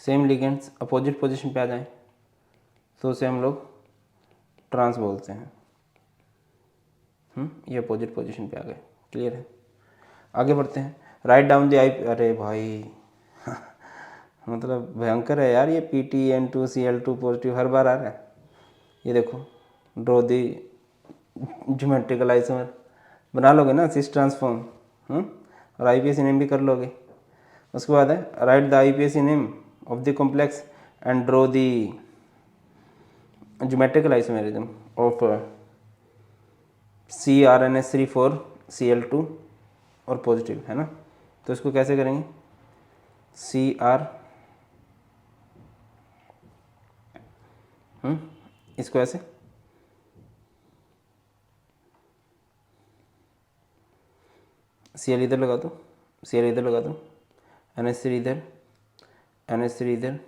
same ligands opposite position पे आ जाएं तो उसे हम लोग ट्रांस बोलते हैं। ये अपोजिट पोजीशन पे आ गए, क्लियर है। आगे बढ़ते हैं, राइट डाउन द आई, अरे भाई मतलब भयंकर है यार, ये PTN2Cl2 पॉजिटिव हर बार आ रहा है। ये देखो, ड्रॉ दी ज्योमेट्रिकल आइसोमर, बना लोगे ना सिस ट्रांसफॉर्म, और IPSC नेम भी कर लोगे। उसके बाद है write the IPSC name of the complex and draw the geometrical isomerism of CrNH3 4Cl2 और पॉजिटिव, है ना। तो इसको कैसे करेंगे, Cr, इसको ऐसे, Cl इधर लगा दो, Cl इधर लगा दो, NH3 इधर, NH3 इधर,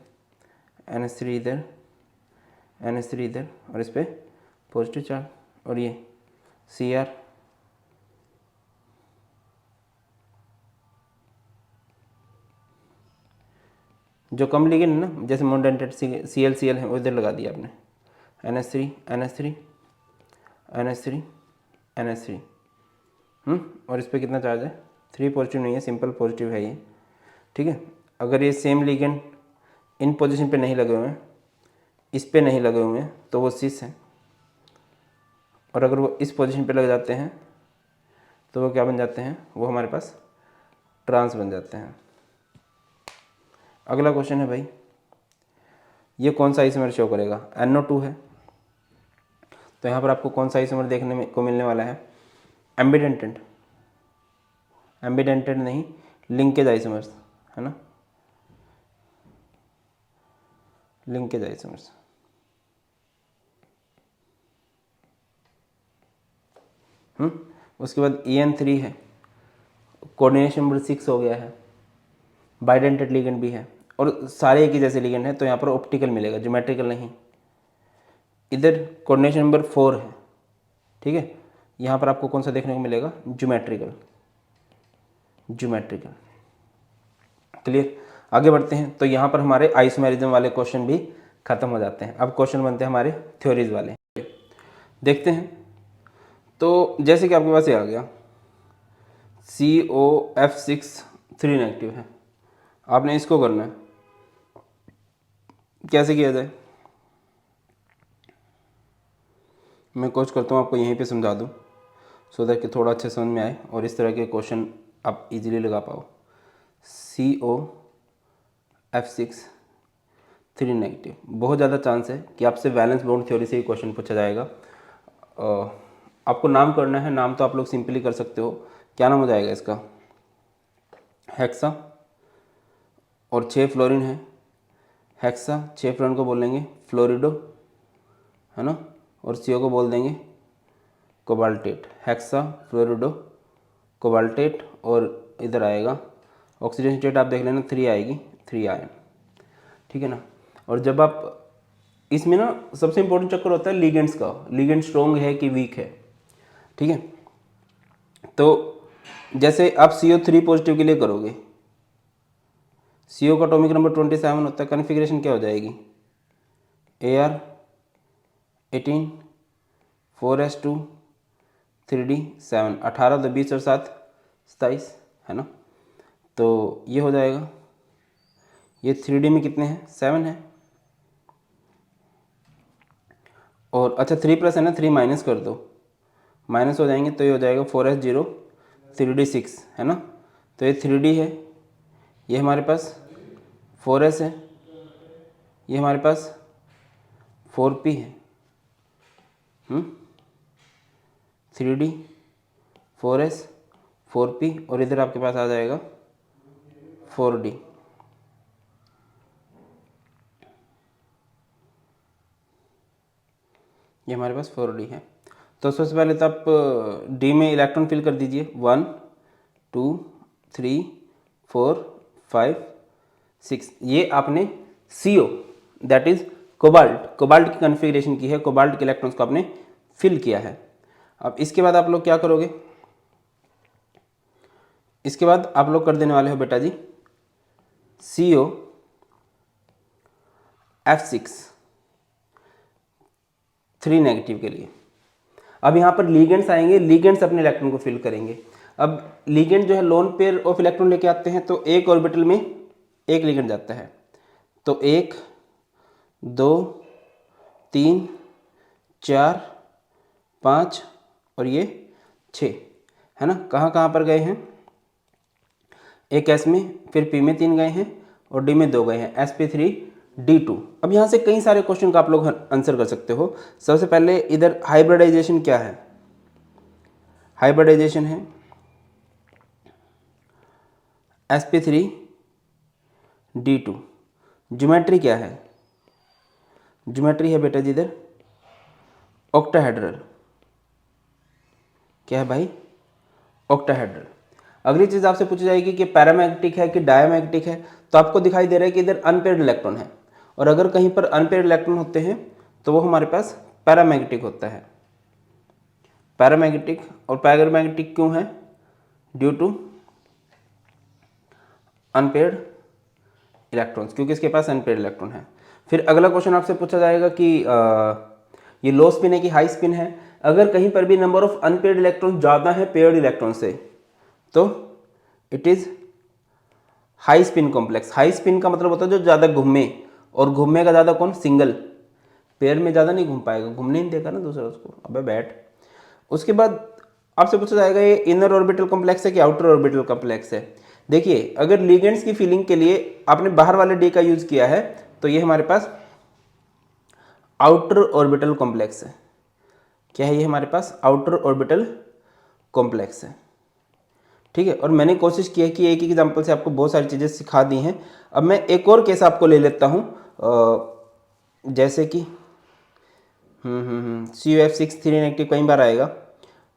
NH3 इधर, NH3 इधर, और इस पर पॉजिटिव चार्ज, और ये Cr, जो कम लिगेंड है ना, जैसे मोनोडेंटेड Cl है, वो इधर लगा दिया आपने, NH3 NH3 NH3 NH3, और इस पर कितना चार्ज है, 3 पॉजिटिव नहीं है, सिंपल पॉजिटिव है ये, ठीक है। अगर ये सेम लिगेंड इन पोजीशन पे नहीं लगे हुए हैं, इस पे नहीं लगे हुए हैं, तो वो सिस है, और अगर वो इस पोजीशन पे लग जाते हैं तो वो क्या बन जाते हैं, वो हमारे पास ट्रांस बन जाते हैं। अगला क्वेश्चन है भाई, ये कौन सा आइसोमर शो करेगा, NO2 है, तो यहाँ पर आपको कौन सा आइसोमर देखने में को मिलने वाला है, एम्बिडेंटेड, एम्बिडेंटेड नहीं, लिंकेज आइसोमर्स, है ना, लिंकेज आइसोमर्स। उसके बाद EN3 है, कोऑर्डिनेशन नंबर 6 हो गया है, बाइडेंटेड लिगेंड भी है, और सारे एक ही जैसे लिगेंड है, तो यहाँ पर ऑप्टिकल मिलेगा, ज्योमेट्रिकल नहीं। इधर कोऑर्डिनेशन नंबर 4 है, ठीक है, यहाँ पर आपको कौन सा देखने को मिलेगा, ज्योमेट्रिकल, ज्योमेट्रिकल, क्लियर। आगे बढ़ते हैं, तो यहाँ पर हमारे आइसोमेरिज्म वाले क्वेश्चन भी खत्म हो जाते हैं। अब क्वेश्चन बनते हैं हमारे थ्योरीज वाले, देखते हैं। तो जैसे कि आपके पास ये आ गया COF6 3 नेगेटिव है, आपने इसको करना है, कैसे किया जाए, मैं कोशिश करता हूँ आपको यहीं पे समझा दूँ, सो दैट कि थोड़ा अच्छे समझ में आए और इस तरह के क्वेश्चन आप इजीली लगा पाओ। COF6 3 नेगेटिव, बहुत ज़्यादा चांस है कि आपसे वैलेंस बॉन्ड थ्योरी से ही क्वेश्चन पूछा जाएगा। आपको नाम करना है, नाम तो आप लोग सिंपली कर सकते हो, क्या नाम हो जाएगा इसका, हेक्सा, और 6 फ्लोरीन है, हेक्सा 6 फ्लोरीन को बोल देंगे फ्लोरिडो, है ना, और CO को बोल देंगे कोबाल्टेट, हेक्सा फ्लोरिडो कोबाल्टेट, और इधर आएगा ऑक्सीडेशन स्टेट आप देख लेना 3 आएगी, 3 आयन, ठीक है ना। और जब आप इसमें ना सबसे इंपॉर्टेंट चक्कर होता है लिगेंड्स का, लिगेंड स्ट्रॉन्ग है कि वीक है, ठीक है। तो जैसे आप CO3 पॉजिटिव के लिए करोगे, CO का एटॉमिक नंबर 27 होता है, कॉन्फ़िगरेशन क्या हो जाएगी, AR18 4s2 3d7, 18 तो 20 और 7 27, है ना। तो ये हो जाएगा, ये 3D में कितने हैं, 7 है, और अच्छा 3 प्लस है ना, 3 माइनस कर दो, माइनस हो जाएंगे, तो ये हो जाएगा 4s0 3d6, है ना। तो ये 3D है, ये हमारे पास 4s है, ये हमारे पास 4p है, 3d, 4s, 4p और इधर आपके पास आ जाएगा 4d। ये हमारे पास 4d है। तो सबसे पहले तो आप डी में इलेक्ट्रॉन फिल कर दीजिए, 1 2 3 4 5 6। ये आपने CO दैट इज कोबाल्ट की कन्फिग्रेशन की है, कोबाल्ट के इलेक्ट्रॉन्स को आपने फिल किया है। अब इसके बाद आप लोग क्या करोगे, इसके बाद आप लोग कर देने वाले हो बेटा जी CO F6 3 नेगेटिव के लिए। अब यहाँ पर लीगेंड्स आएंगे, लीगेंड्स अपने इलेक्ट्रॉन को फिल करेंगे। अब लीगेंड जो है लोन पेयर ऑफ इलेक्ट्रॉन लेके आते हैं, तो एक ऑर्बिटल में एक लीगेंड जाता है, तो 1 2 3 4 5 और ये 6 है ना। कहाँ कहाँ पर गए हैं, एक S में, फिर P में 3 गए हैं और D में 2 गए हैं, sp3 D2। अब यहाँ से कई सारे क्वेश्चन का आप लोग आंसर कर सकते हो। सबसे पहले इधर हाइब्रिडाइजेशन क्या है, हाइब्रिडाइजेशन है sp3 D2। ज्योमेट्री क्या है, ज्योमेट्री है बेटा जी इधर ऑक्टाहेड्रल। क्या है भाई, ऑक्टाहेड्रल। अगली चीज़ आपसे पूछी जाएगी कि पैरामैग्नेटिक है कि डायमैग्नेटिक है, तो आपको दिखाई दे रहा है कि इधर अनपेयर्ड इलेक्ट्रॉन है, और अगर कहीं पर अनपेयर्ड इलेक्ट्रॉन होते हैं तो वो हमारे पास पैरामैग्नेटिक होता है। पैरामैग्नेटिक और पैरामैग्नेटिक क्यों है, ड्यू टू अनपेयर्ड इलेक्ट्रॉन्स, क्योंकि इसके पास अनपेयर्ड इलेक्ट्रॉन है। फिर अगला क्वेश्चन आपसे पूछा जाएगा कि ये लो स्पिन है कि हाई स्पिन है। अगर कहीं पर भी नंबर ऑफ अनपेयर्ड इलेक्ट्रॉन ज़्यादा है पेयर्ड इलेक्ट्रॉन से, तो it is high spin complex. High spin का मतलब होता है जो ज़्यादा घूमे, और घूमेगा ज़्यादा कौन, सिंगल। पेयर में ज़्यादा नहीं घूम पाएगा, घूमने नहीं देगा ना दूसरा उसको, अबे बैठ। उसके बाद आपसे पूछा जाएगा ये इनर ऑर्बिटल कॉम्प्लेक्स है कि आउटर ऑर्बिटल कॉम्प्लेक्स है। देखिए अगर लिगेंड्स की फिलिंग के लिए आपने बाहर वाले डी का यूज़ किया है, तो ये हमारे पास आउटर ऑर्बिटल कॉम्प्लेक्स है। क्या है ये हमारे पास, आउटर ऑर्बिटल कॉम्प्लेक्स है। ठीक है, और मैंने कोशिश की है कि एक एग्जांपल से आपको बहुत सारी चीज़ें सिखा दी हैं। अब मैं एक और केस आपको ले लेता हूँ, जैसे कि COF6 3 नेगेटिव कई बार आएगा,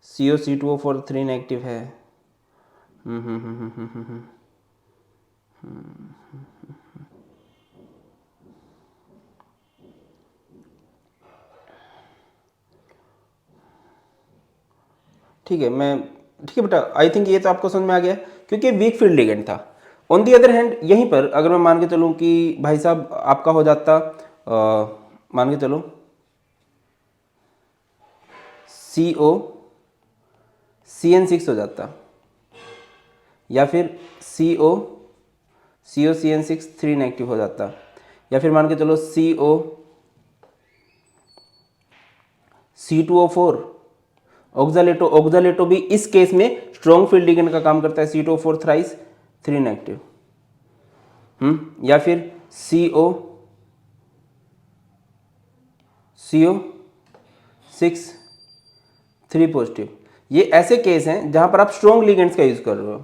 COC2O4 3 नेगेटिव है। ठीक है ठीक है बेटा, आई थिंक ये तो आपको समझ में आ गया, क्योंकि वीक फील्ड लिगेंड था। ऑन दी अदर हैंड यहीं पर अगर मैं मान के चलूँ कि भाई साहब आपका हो जाता मान के चलो COCN6 हो जाता, या फिर COCN6 3 नेगेटिव हो जाता, या फिर मान के चलो C2O4 ऑक्सालेटो। ऑक्सालेटो भी इस केस में स्ट्रॉन्ग फील्ड लिगेंड का काम करता है, C2O4 थ्राइस 3 नेगेटिव। या फिर CO6 3 पॉजिटिव। ये ऐसे केस हैं जहां पर आप स्ट्रॉन्ग लिगेंड्स का यूज कर रहे हो।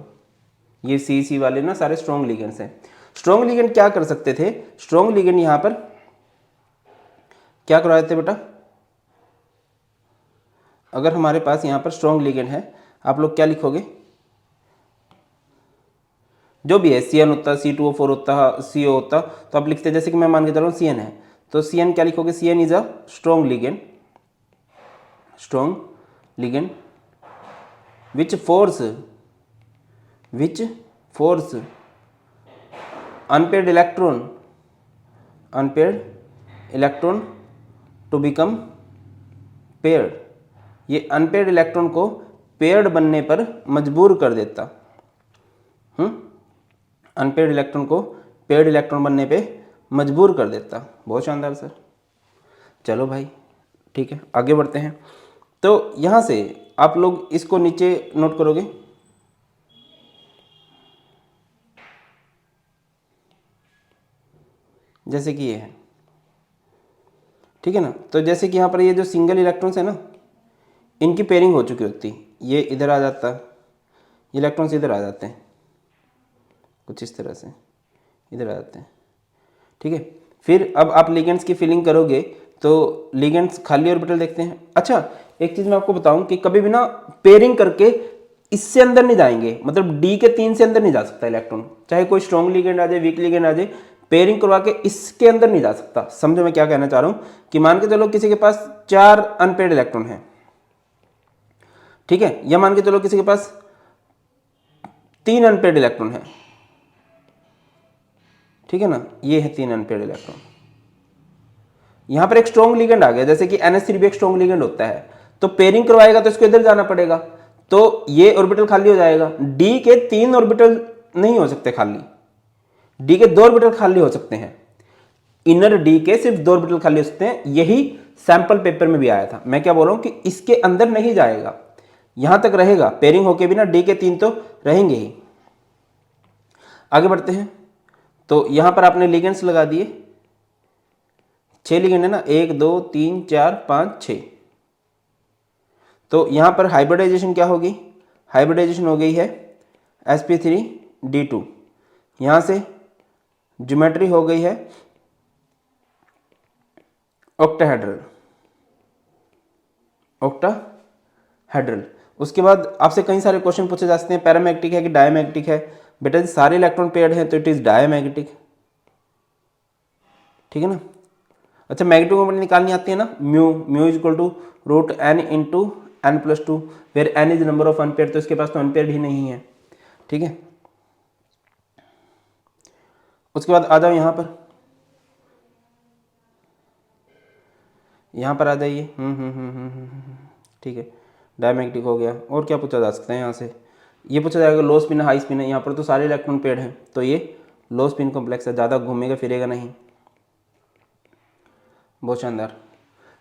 ये सी वाले ना सारे स्ट्रॉन्ग लिगेंड्स हैं। स्ट्रॉन्ग लिगेंड क्या कर सकते थे, स्ट्रॉन्ग लिगेंड यहां पर क्या करवाए थे बेटा, अगर हमारे पास यहां पर स्ट्रॉन्ग लिगेंड है, आप लोग क्या लिखोगे, जो भी है CN होता, C2O4 होता, CO होता, तो आप लिखते जैसे कि मैं मान के चल रहा हूँ CN है, तो CN क्या लिखोगे, CN is a strong ligand, strong ligand which force unpaired electron to become paired. ये अनपेयर्ड इलेक्ट्रॉन को पेयर्ड बनने पर मजबूर कर देता। अनपेयर्ड इलेक्ट्रॉन को पेयर्ड इलेक्ट्रॉन बनने पे मजबूर कर देता। बहुत शानदार सर। चलो भाई ठीक है, आगे बढ़ते हैं। तो यहाँ से आप लोग इसको नीचे नोट करोगे, जैसे कि ये है ठीक है ना। तो जैसे कि यहाँ पर ये जो सिंगल इलेक्ट्रॉन्स है ना, इनकी पेयरिंग हो चुकी होती, ये इधर आ जाता, ये इलेक्ट्रॉन्स इधर आ जाते हैं, कुछ इस तरह से इधर आ जाते हैं, ठीक है। फिर अब आप लिगेंड्स की फिलिंग करोगे तो लिगेंड्स खाली ऑर्बिटल देखते हैं। अच्छा, एक चीज़ मैं आपको बताऊं कि कभी भी ना पेयरिंग करके इससे अंदर नहीं जाएंगे, मतलब डी के 3 से अंदर नहीं जा सकता इलेक्ट्रॉन, चाहे कोई स्ट्रॉन्ग लिगेंड आ जाए, वीक लिगेंड आ जाए, पेयरिंग करवा के इसके अंदर नहीं जा सकता। समझो मैं क्या कहना चाह रहा हूं कि मान के चलो किसी के पास 4 अनपेयर्ड इलेक्ट्रॉन है, ठीक है, या मान के चलो किसी के पास 3 अनपेयर्ड इलेक्ट्रॉन है, ठीक है ना, ये है 3 अनपेयर्ड इलेक्ट्रॉन। यहां पर एक स्ट्रॉन्ग लिगेंड आ गया, जैसे कि NH3 भी एक स्ट्रॉन्ग लिगेंड होता है, तो पेयरिंग करवाएगा तो इसको इधर जाना पड़ेगा, तो ये ऑर्बिटल खाली हो जाएगा। डी के 3 ऑर्बिटल नहीं हो सकते खाली, डी के 2 ऑर्बिटल खाली हो सकते हैं, इनर डी के सिर्फ 2 ऑर्बिटल खाली हो सकते हैं। यही सैंपल पेपर में भी आया था। मैं क्या बोल रहा हूं कि इसके अंदर नहीं जाएगा, यहां तक रहेगा, पेयरिंग होके भी ना डी के 3 तो रहेंगे ही। आगे बढ़ते हैं, तो यहां पर आपने लिगेंड्स लगा दिए, 6 लिगेंड है ना, 1 2 3 4 5 6। तो यहां पर हाइब्रिडाइजेशन क्या होगी, हाइब्रिडाइजेशन हो गई है sp3d2, यहां से ज्योमेट्री हो गई है ऑक्टाहेड्रल, ऑक्टाहेड्रल। उसके बाद आपसे कई सारे क्वेश्चन पूछे जा सकते हैं, पैरामैग्नेटिक है कि डायमैग्नेटिक है। बेटा सारे इलेक्ट्रॉन पेयर्ड हैं तो इट इज डायमैग्नेटिक, ठीक है ना। अच्छा, मैग्नेटिक मोमेंट निकालनी आती है ना, mu is equal to root n into n plus two, where n is number of unpair, तो इसके पास तो अनपेयर ही नहीं है, ठीक है। उसके बाद आ जाओ यहाँ पर आ जाइए, ठीक है, डायमैग्नेटिक हो गया। और क्या पूछा जा सकता है यहाँ से, ये पूछा जाएगा लो स्पिन हाई स्पिन है, यहाँ पर तो सारे इलेक्ट्रॉन पेयर्ड हैं तो ये लो स्पिन कॉम्प्लेक्स है, ज़्यादा घूमेगा फिरेगा नहीं। बहुत शानदार।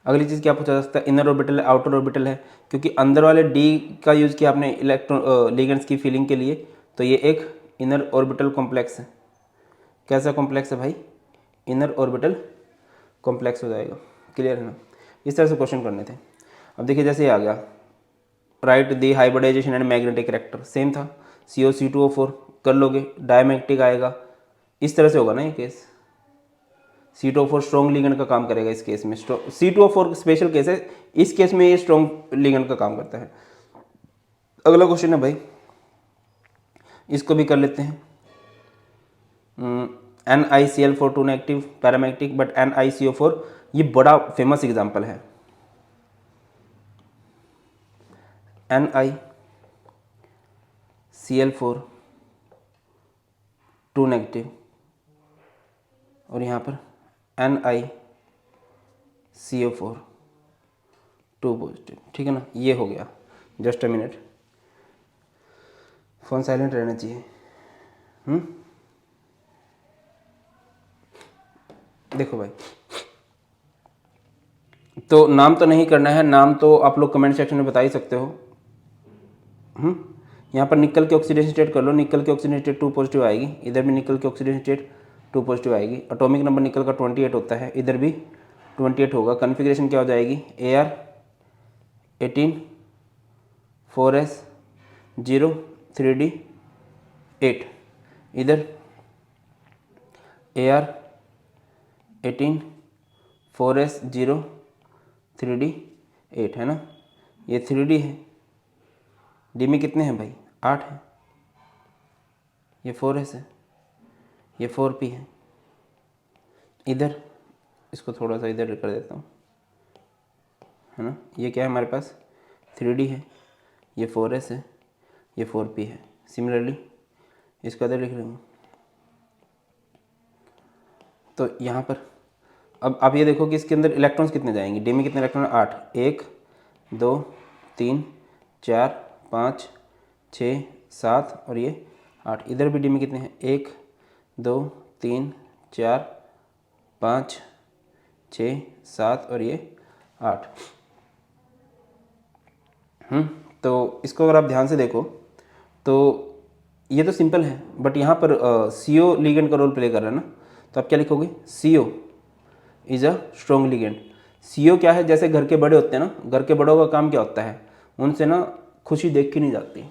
अगली चीज़ क्या पूछा जा सकता है, इनर ऑर्बिटल है आउटर ऑर्बिटल है, क्योंकि अंदर वाले डी का यूज़ किया आपने इलेक्ट्रॉन लिगेंड्स की फिलिंग के लिए, तो ये एक इनर ऑर्बिटल कॉम्प्लेक्स है। कैसा कॉम्प्लेक्स है भाई, इनर ऑर्बिटल कॉम्प्लेक्स हो जाएगा। क्लियर है ना, इस तरह से क्वेश्चन करने थे। अब देखिए जैसे आ गया, right the hybridization and magnetic character, same था, CO2C2O4 कर लोगे, डायमैग्नेटिक आएगा, इस तरह से होगा ना ये केस। C2O4 स्ट्रॉन्ग लिगेंड का काम करेगा इस केस में, C2O4 स्पेशल केस है, इस केस में ये स्ट्रॉन्ग लिगेंड का काम करता है। अगला क्वेश्चन है भाई, इसको भी कर लेते हैं। NiCl4 2 negative paramagnetic, but NiCO4 ये बड़ा फेमस एग्जांपल है। NiCl4 2 नेगेटिव और यहाँ पर NiCO4 2 पॉजिटिव, ठीक है ना, ये हो गया। Just a minute, phone silent रहना चाहिए। देखो भाई, तो नाम तो नहीं करना है, नाम तो आप लोग कमेंट सेक्शन में बता ही सकते हो। यहाँ पर निकल के ऑक्सीडेशन स्टेट कर लो, निकल की ऑक्सीडेशन स्टेट 2 पॉजिटिव आएगी, इधर भी निकल की ऑक्सीडेशन स्टेट 2 पॉजिटिव आएगी। एटॉमिक नंबर निकल का 28 होता है, इधर भी 28 होगा। कॉन्फ़िगरेशन क्या हो जाएगी, Ar18 4s0 3d8, इधर Ar18 4s0 3d8 है ना, ये 3d है, डी में कितने हैं भाई, 8 है, ये 4s है, ये 4p है। इधर इसको थोड़ा सा इधर कर देता हूँ, है ना, ये क्या है हमारे पास 3d है, ये 4s है, ये 4p है। सिमिलरली इसको इधर लिख लूँगा। तो यहाँ पर अब आप ये देखो कि इसके अंदर इलेक्ट्रॉन्स कितने जाएंगे, डी में कितने इलेक्ट्रॉन, 8, 1 2 3 4 5 6 7 और ये 8। इधर भी डी में कितने हैं, 1 2 3 4 5 6 7 और ये 8। तो इसको अगर आप ध्यान से देखो तो ये तो सिंपल है, बट यहाँ पर CO लिगेंड का रोल प्ले कर रहा है ना, तो आप क्या लिखोगे, CO is a strong ligand. CO क्या है, जैसे घर के बड़े होते हैं ना, घर के बड़ों का काम क्या होता है, उनसे ना खुशी देखी नहीं जाती,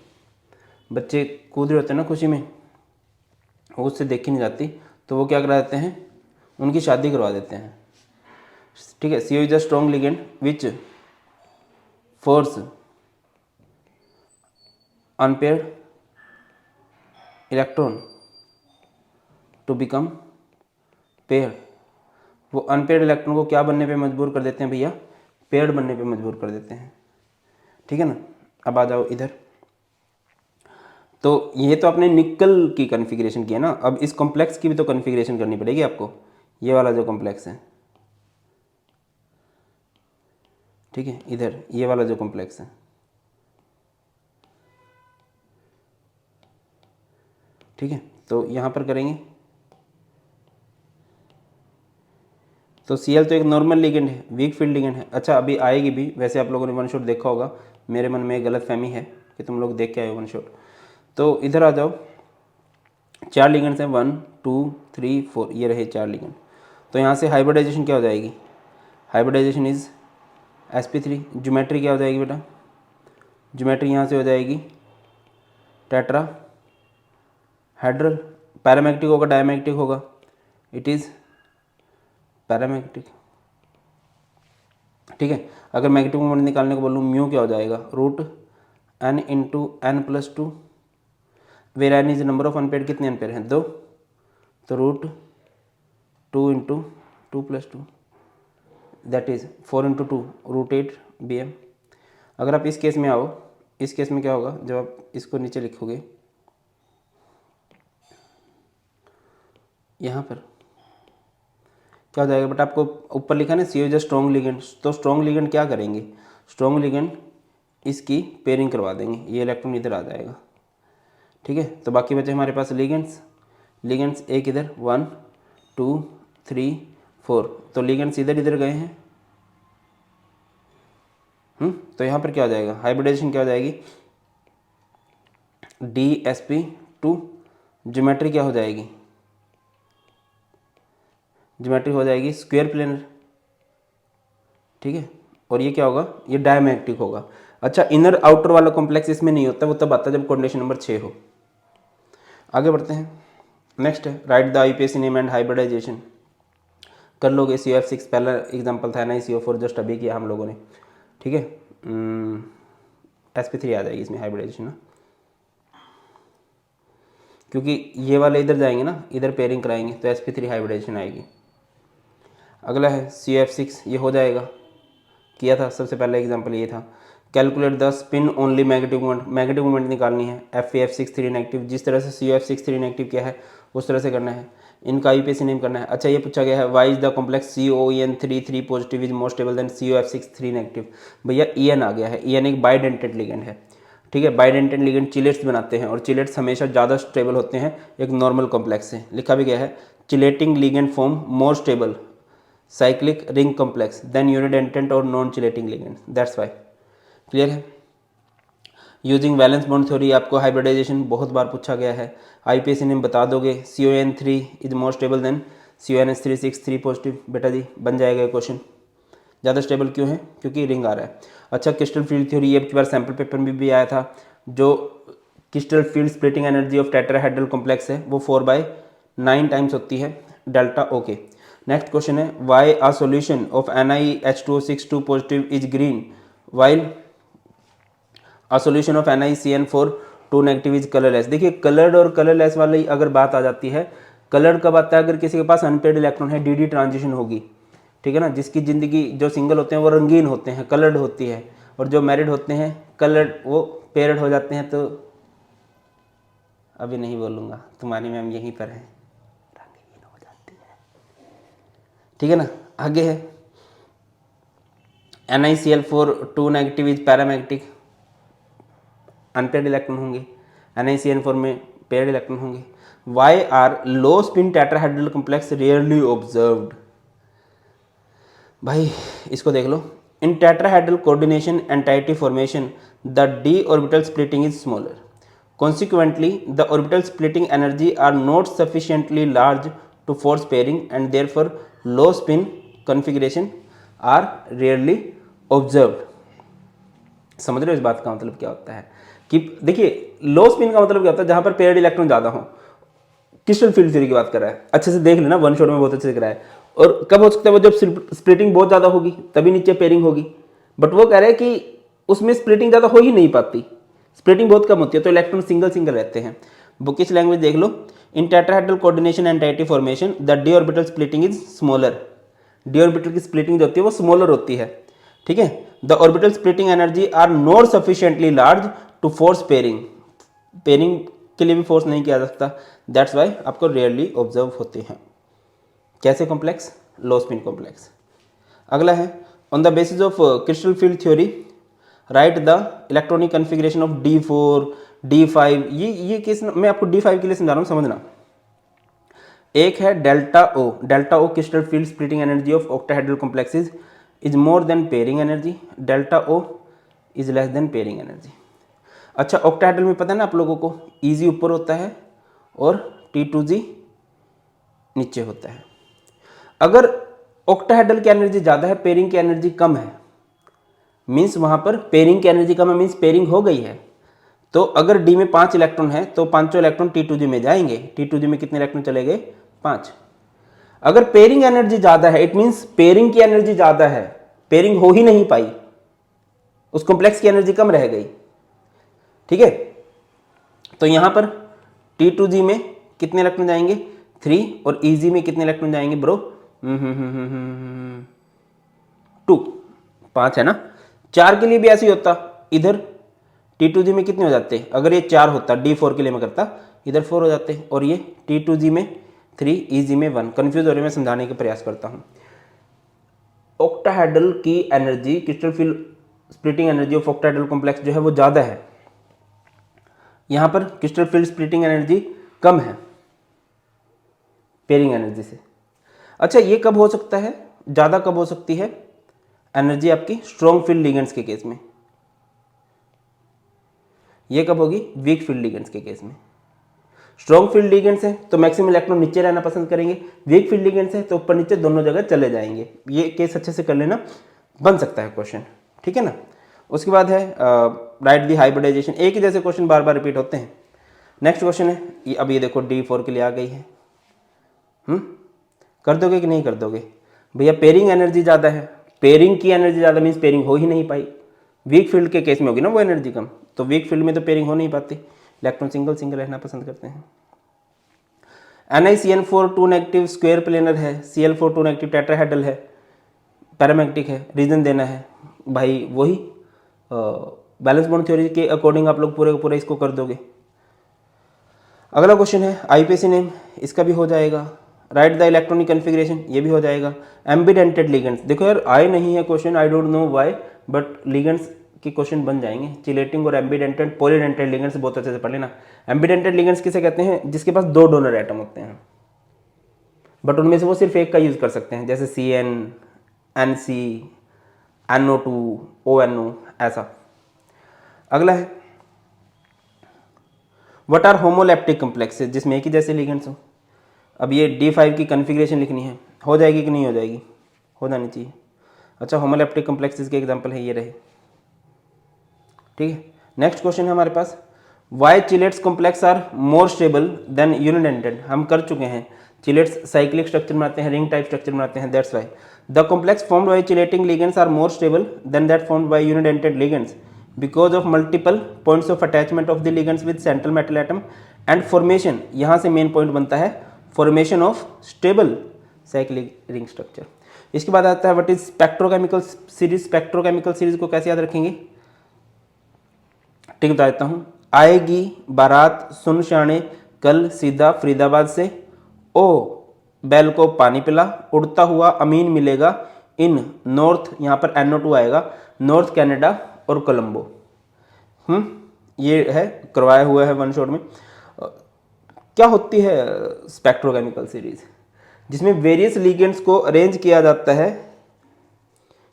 बच्चे कूद रहे होते हैं ना खुशी में, वो उससे देखी नहीं जाती, तो वो क्या करा देते हैं, उनकी शादी करवा देते हैं। ठीक है, CO is a strong ligand which force unpaired electron to become pair. वो अनपेयर्ड इलेक्ट्रॉन को क्या बनने पे मजबूर कर देते हैं भैया, पेयर्ड बनने पे मजबूर कर देते हैं। ठीक है ना। अब आ जाओ इधर, तो ये तो आपने निकल की कॉन्फ़िगरेशन की है ना, अब इस कॉम्प्लेक्स की भी तो कॉन्फ़िगरेशन करनी पड़ेगी आपको, ये वाला जो कॉम्प्लेक्स है, ठीक है, इधर ये वाला जो कॉम्प्लेक्स है, ठीक है, तो यहाँ पर करेंगे। तो Cl तो एक नॉर्मल लिगेंड है, वीक फील्ड लिगेंड है। अच्छा, अभी आएगी भी, वैसे आप लोगों ने वन शॉट देखा होगा, मेरे मन में एक गलत फहमी है कि तुम लोग देख के आए हो वन शॉट। तो इधर आ जाओ, 4 लिगेंड्स हैं, 1 2 3 4, ये रहे 4 लिगेंड। तो यहाँ से हाइब्रिडाइजेशन क्या हो जाएगी, हाइब्रिडाइजेशन इज sp3। ज्योमेट्री क्या हो जाएगी बेटा, ज्योमेट्री यहाँ से हो जाएगी टेट्रा हाइड्रल। पैरामैग्नेटिक होगा डायमैग्नेटिक होगा, इट इज़ पैरामैग्नेटिक। ठीक है, अगर मैग्नेटिक मोमेंट निकालने को बोलूँ, म्यू क्या हो जाएगा, √n into n+2, where n is number of unpair, कितने अनपेयर हैं, 2, तो √2 into 2+2 that is 4 into 2 √8 bm। अगर आप इस केस में आओ, इस केस में क्या होगा, जब आप इसको नीचे लिखोगे यहाँ पर क्या हो जाएगा बेटा, आपको ऊपर लिखा है ना CO इज स्ट्रॉन्ग लिगेंड, तो स्ट्रॉन्ग लिगेंड क्या करेंगे, स्ट्रॉन्ग लिगेंड इसकी पेयरिंग करवा देंगे, ये इलेक्ट्रॉन इधर आ जाएगा। ठीक है, तो बाकी बचे हमारे पास लिगेंड्स, लिगेंड्स एक इधर 1 2 3 4, तो लिगेंड्स इधर इधर गए हैं। तो यहाँ पर क्या हो जाएगा, हाइब्रिडाइजेशन क्या हो जाएगी, DsP2। ज्योमेट्री क्या हो जाएगी, ज्योमेट्री हो जाएगी स्क्वायर प्लेनर। ठीक है, और ये क्या होगा, ये डायमैग्नेटिक होगा। अच्छा, इनर आउटर वाला कॉम्प्लेक्स इसमें नहीं होता, वो तब आता है जब कोऑर्डिनेशन नंबर 6 हो। आगे बढ़ते हैं, नेक्स्ट है write the IUPAC name and hybridisation. कर लोगे, COF6 पहला एग्जांपल था ना, CO4 जस्ट अभी किया हम लोगों ने। ठीक है, sp3 आ जाएगी इसमें हाइब्रिडाइजेशन ना, क्योंकि ये वाले इधर जाएंगे ना, इधर पेयरिंग कराएंगे, तो sp3 हाइब्रिडाइजेशन आएगी। अगला है COF6, ये हो जाएगा, किया था सबसे पहला एग्जांपल ये था। Calculate the spin only negative moment, negative moment निकालनी है, FeF6 3 नेगेटिव, जिस तरह से COF6 3 नेगेटिव किया है उस तरह से करना है, इनका IUPAC नेम करना है। अच्छा, ये पूछा गया है why is the complex COEN3 3 positive is more stable than COF6 3 negative. भैया EN आ गया है, EN एक बाइडेंटेड लिगेंड है। ठीक है, बाइडेंटेड लिगेंड चिलेट्स बनाते हैं, और चिलेट्स हमेशा ज़्यादा स्टेबल होते हैं एक नॉर्मल कॉम्प्लेक्स से। लिखा भी गया है chelating ligand form more stable cyclic ring complex then unidentate or non-chilating ligands, that's why। Clear है। यूजिंग वैलेंस बॉन्ड थ्योरी आपको हाइब्रिडाइजेशन बहुत बार पूछा गया है, IUPAC नेम बता दोगे, CON3 is more stable then CONS3 6 3 positive, बेटा जी बन जाएगा क्वेश्चन। ज़्यादा स्टेबल क्यों है, क्योंकि रिंग आ रहा है। अच्छा, क्रिस्टल फील्ड थ्योरी, ये बार सैम्पल पेपर में भी आया था, जो crystal field splitting energy of tetrahedral complex है वो 4/9 टाइम्स होती है डेल्टा ओके। नेक्स्ट क्वेश्चन है why a solution of NiH2O6 2 positive is green while a solution of NiCN4 2 negative is colourless. देखिए, कलर्ड और कलरलेस वाली अगर बात आ जाती है, कलर्ड कब आता है, अगर किसी के पास अनपेयर्ड इलेक्ट्रॉन है, DD ट्रांजिशन होगी। ठीक है ना, जिसकी ज़िंदगी, जो सिंगल होते हैं वो रंगीन होते हैं, कलर्ड होती है, और जो मैरिड होते हैं कलर्ड, वो पेयर्ड हो जाते हैं। तो अभी नहीं बोलूँगा, तुम्हारी मैम यहीं पर है, रंगीन हो जाती है। ठीक है ना, आगे है NiCl4 2 negative is paramagnetic, unpaired electron होंगे, NiCN4 में पेयर्ड इलेक्ट्रॉन होंगे। Why are low spin tetrahedral complex rarely observed. भाई इसको देख लो, in tetrahedral coordination entity formation the d orbital splitting is smaller, consequently the orbital splitting energy are not sufficiently large to force pairing and therefore low spin configuration are rarely observed. समझ रहे हो इस बात का मतलब क्या होता है कि देखिए लो स्पिन का मतलब क्या होता है, जहां पर पेयर्ड इलेक्ट्रॉन ज़्यादा हो। क्रिस्टल फील्ड थ्योरी की बात कर रहा है, अच्छे से देख लेना, वन शॉट में बहुत अच्छे से करा है। और कब हो सकता है वो, जब स्प्लिटिंग बहुत ज़्यादा होगी तभी नीचे पेयरिंग होगी। बट वो कह रहे हैं कि उसमें स्प्लिटिंग ज़्यादा हो ही नहीं पाती, स्प्लिटिंग बहुत कम होती है, तो इलेक्ट्रॉन सिंगल सिंगल रहते हैं। बुकिश लैंग्वेज देख लो, in tetrahedral coordination entity formation the d orbital splitting is smaller. D orbital की स्प्लिटिंग जो होती है वो स्मॉलर होती है, ठीक है। The orbital splitting energy are not sufficiently large to force pairing, pairing के लिए भी फोर्स नहीं किया जा सकता, दैट्स वाई आपको रेयरली ऑब्जर्व होते हैं। कैसे कॉम्प्लेक्स? Low spin complex. अगला है on the basis of crystal field theory right the electronic configuration of D4 D5। ये केस मैं आपको D5 के लिए समझा रहा हूँ, समझना। एक है delta O, delta O crystal field splitting energy of octahedral complexes is more than pairing energy, delta O is less than pairing energy. अच्छा, ऑक्टाहेड्रल में पता है ना आप लोगों को, ईजी ऊपर होता है और T2G नीचे होता है। अगर ऑक्टाहेड्रल की एनर्जी ज़्यादा है, पेयरिंग की एनर्जी कम है, मीन्स वहाँ पर पेयरिंग की एनर्जी कम है, मीन्स पेयरिंग हो गई है। तो अगर डी में 5 इलेक्ट्रॉन है तो पांचों इलेक्ट्रॉन T2G में जाएंगे। T2G में कितने इलेक्ट्रॉन चले गए? 5। अगर पेयरिंग एनर्जी ज़्यादा है, इट मीन्स पेयरिंग की एनर्जी ज़्यादा है, पेयरिंग हो ही नहीं पाई, उस कॉम्प्लेक्स की एनर्जी कम रह गई, ठीक है। तो यहां पर T2G में कितने इलेक्ट्रॉन जाएंगे? 3। और EG में कितने इलेक्ट्रॉन जाएंगे ब्रो? 2। 5 है ना। 4 के लिए भी ऐसे ही होता, इधर T2G में कितने हो जाते? अगर ये 4 होता, D4 के लिए मैं करता, इधर 4 हो जाते, और ये T2G में 3, EG में 1। कंफ्यूज हो रहे, मैं समझाने का प्रयास करता हूं। ऑक्टाहेड्रल की energy, crystal field splitting energy of octahedral complex जो है वो ज़्यादा है, यहां पर क्रिस्टल फील्ड स्प्लिटिंग एनर्जी कम है पेयरिंग एनर्जी से। अच्छा, ये कब हो सकता है, ज़्यादा कब हो सकती है एनर्जी आपकी? स्ट्रॉन्ग फील्ड लिगेंड्स के केस में। ये कब होगी? वीक फील्ड लिगेंड्स के केस में। स्ट्रॉन्ग फील्ड लिगेंड्स है तो मैक्सिमम इलेक्ट्रॉन नीचे रहना पसंद करेंगे, वीक फील्ड लिगेंड्स है तो ऊपर नीचे दोनों जगह चले जाएंगे। ये केस अच्छे से कर लेना, बन सकता है क्वेश्चन, ठीक है ना। उसके बाद है राइट दी हाइब्रिडाइजेशन। एक ही जैसे क्वेश्चन बार बार रिपीट होते हैं। नेक्स्ट क्वेश्चन है ये, अब ये देखो D4 के लिए आ गई है। कर दोगे कि नहीं कर दोगे? भैया पेयरिंग एनर्जी ज़्यादा है, पेयरिंग की एनर्जी ज़्यादा मीन्स पेयरिंग हो ही नहीं पाई। वीक फील्ड के केस में होगी ना वो एनर्जी कम, तो वीक फील्ड में तो पेयरिंग हो नहीं पाती, इलेक्ट्रॉन सिंगल सिंगल रहना पसंद करते हैं। NiCN4 2 नेगेटिव स्क्वायर प्लेनर है, Cl4 2 नेगेटिव टेट्राहेड्रल है, पैरामैग्नेटिक है, रीजन देना है भाई, वही बैलेंस बॉन्ड थ्योरी के अकॉर्डिंग आप लोग पूरे को पूरे इसको कर दोगे। अगला क्वेश्चन है IPC नेम, इसका भी हो जाएगा। राइट द इलेक्ट्रॉनिक कन्फिग्रेशन, ये भी हो जाएगा। एम्बीडेंटेड लिगेंड्स, देखो यार आए नहीं है question, I don't know why, but ligands के क्वेश्चन बन जाएंगे। चिलेटिंग और एम्बीडेंटेड पॉलीडेंटेड लिगेंड्स बहुत अच्छे से पढ़ लेना। एम्बीडेंटेड लिगेंड्स किसे कहते हैं? जिसके पास 2 डोनर एटम होते हैं, बट उनमें से वो सिर्फ एक का यूज कर सकते हैं, जैसे CN, NC, NO2, ONO, ऐसा। अगला है व्हाट आर होमोलैप्टिक कॉम्प्लेक्सेस, जिसमें एक ही जैसे लिगेंड्स हो। अब ये D5 की कन्फिग्रेशन लिखनी है, हो जाएगी कि नहीं हो जाएगी? हो जानी चाहिए। अच्छा, होमोलैप्टिक कॉम्प्लेक्सेस के एग्जांपल है ये रहे, ठीक है। नेक्स्ट क्वेश्चन है हमारे पास, why chelates complex are more stable than unidentate. हम कर चुके हैं, चिलेट्स साइक्लिक स्ट्रक्चर बनाते हैं, रिंग टाइप स्ट्रक्चर बनाते हैं, that's why the complex formed by chelating ligands are more stable than that formed by unidentate ligands because of multiple points of attachment of the ligands with central metal atom and formation, यहाँ से main point बनता है formation of stable cyclic ring structure. इसके बाद आता है what is spectrochemical series. Spectrochemical series को कैसे याद रखेंगे? ठीक बता देता हूं। आएगी बारात सुन शाने कल सीधा फरीदाबाद से, ओ बैल को पानी पिला, उड़ता हुआ अमीन मिलेगा इन नॉर्थ, यहाँ पर NO2 आएगा, नॉर्थ कनाडा और कोलंबो। ये है, करवाया हुआ है वन शॉट में। क्या होती है स्पेक्ट्रोकेमिकल सीरीज? जिसमें वेरियस लिगेंड्स को अरेंज किया जाता है,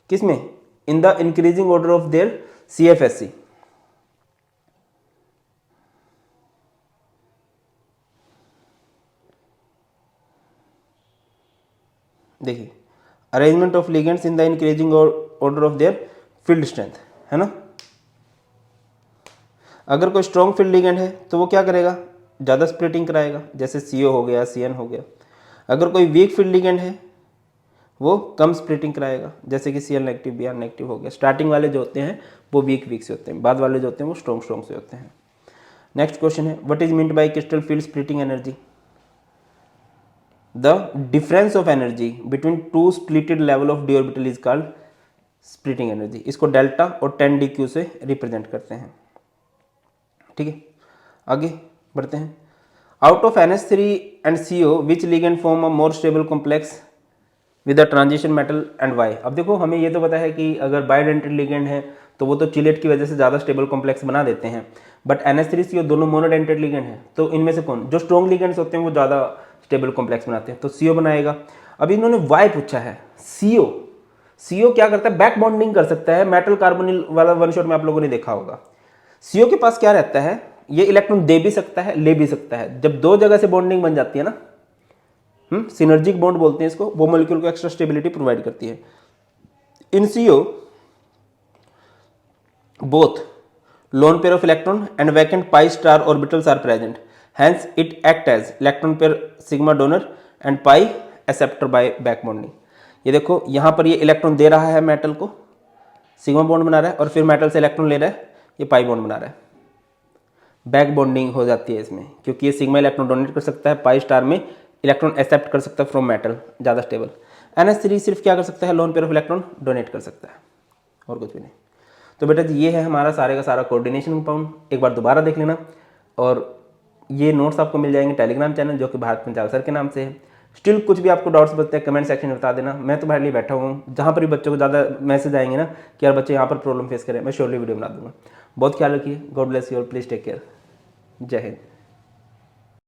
किसमें? In the increasing order of their CFSC। देखिए arrangement of ligands in the increasing order of their field strength, है ना। अगर कोई स्ट्रॉन्ग फील्ड लिगेंड है तो वो क्या करेगा, ज़्यादा स्प्लिटिंग कराएगा, जैसे CO हो गया, CN हो गया। अगर कोई वीक फील्ड लिगेंड है वो कम स्प्लिटिंग कराएगा, जैसे कि Cl नेगेटिव, Br नेगेटिव हो गया। स्टार्टिंग वाले जो होते हैं वो वीक से होते हैं, बाद वाले जो होते हैं वो स्ट्रॉन्ग से होते हैं। नेक्स्ट क्वेश्चन है, what is meant by crystal field splitting energy? The difference of energy between two splitted level of D orbital is called splitting energy. इसको डेल्टा और 10dq से रिप्रेजेंट करते हैं। ठीक है, आगे बढ़ते हैं। Out of NH3 and CO which ligand form a more stable complex with the transition metal and why. अब देखो हमें ये तो पता है कि अगर बाइडेंटेड लिगेंड है तो वो तो चिलेट की वजह से ज़्यादा स्टेबल कॉम्प्लेक्स बना देते हैं, बट NH3 CO दोनों मोनोडेंटेड लिगेंड है, तो इनमें से कौन, जो स्ट्रॉन्ग लिगेंड्स होते हैं वो ज़्यादा स्टेबल कॉम्प्लेक्स बनाते हैं, तो CO बनाएगा। अब इन्होंने वाई पूछा है। CO क्या करता है, बैक बॉन्डिंग कर सकता है। मेटल कार्बोनिल वाला वन शॉट में आप लोगों ने देखा होगा। CO के पास क्या रहता है, ये इलेक्ट्रॉन दे भी सकता है, ले भी सकता है। जब दो जगह से बॉन्डिंग बन जाती है ना, सिनर्जिक बॉन्ड बोलते हैं इसको, वो मॉलिक्यूल को एक्स्ट्रा स्टेबिलिटी प्रोवाइड करती है। इन CO both lone pair of electron and vacant pi star orbitals are present, hence it act as electron pair sigma donor and pi acceptor by back bonding। ये देखो यहाँ पर ये electron दे रहा है metal को, सिग्मा बॉन्ड बना रहा है, और फिर मेटल से इलेक्ट्रॉन ले रहा है, ये पाई बॉन्ड बना रहा है। बैक बॉन्डिंग हो जाती है इसमें, क्योंकि ये सिग्मा इलेक्ट्रॉन डोनेट कर सकता है, पाई स्टार में इलेक्ट्रॉन एक्सेप्ट कर सकता है फ्रॉम मेटल, ज़्यादा स्टेबल। NH3 सिर्फ क्या कर सकता है, lone pair of electron donate कर सकता है, और कुछ भी नहीं। तो बेटा जी ये है हमारा सारे का सारा कोऑर्डिनेशन कंपाउंड, एक बार दोबारा देख लेना। और ये नोट्स आपको मिल जाएंगे टेलीग्राम चैनल, जो कि भारत पंचाल सर के नाम से है। स्टिल कुछ भी आपको डाउट्स बचते हैं कमेंट सेक्शन में बता देना, मैं तुम्हारे लिए बैठा हुआ हूँ। जहाँ पर भी बच्चों को ज़्यादा मैसेज आएंगे ना कि यार बच्चे यहाँ पर प्रॉब्लम फेस करें, मैं श्योरली वीडियो बना दूंगा। बहुत ख्याल रखिए, गॉड ब्लेस यू और प्लीज़ टेक केयर। जय हिंद।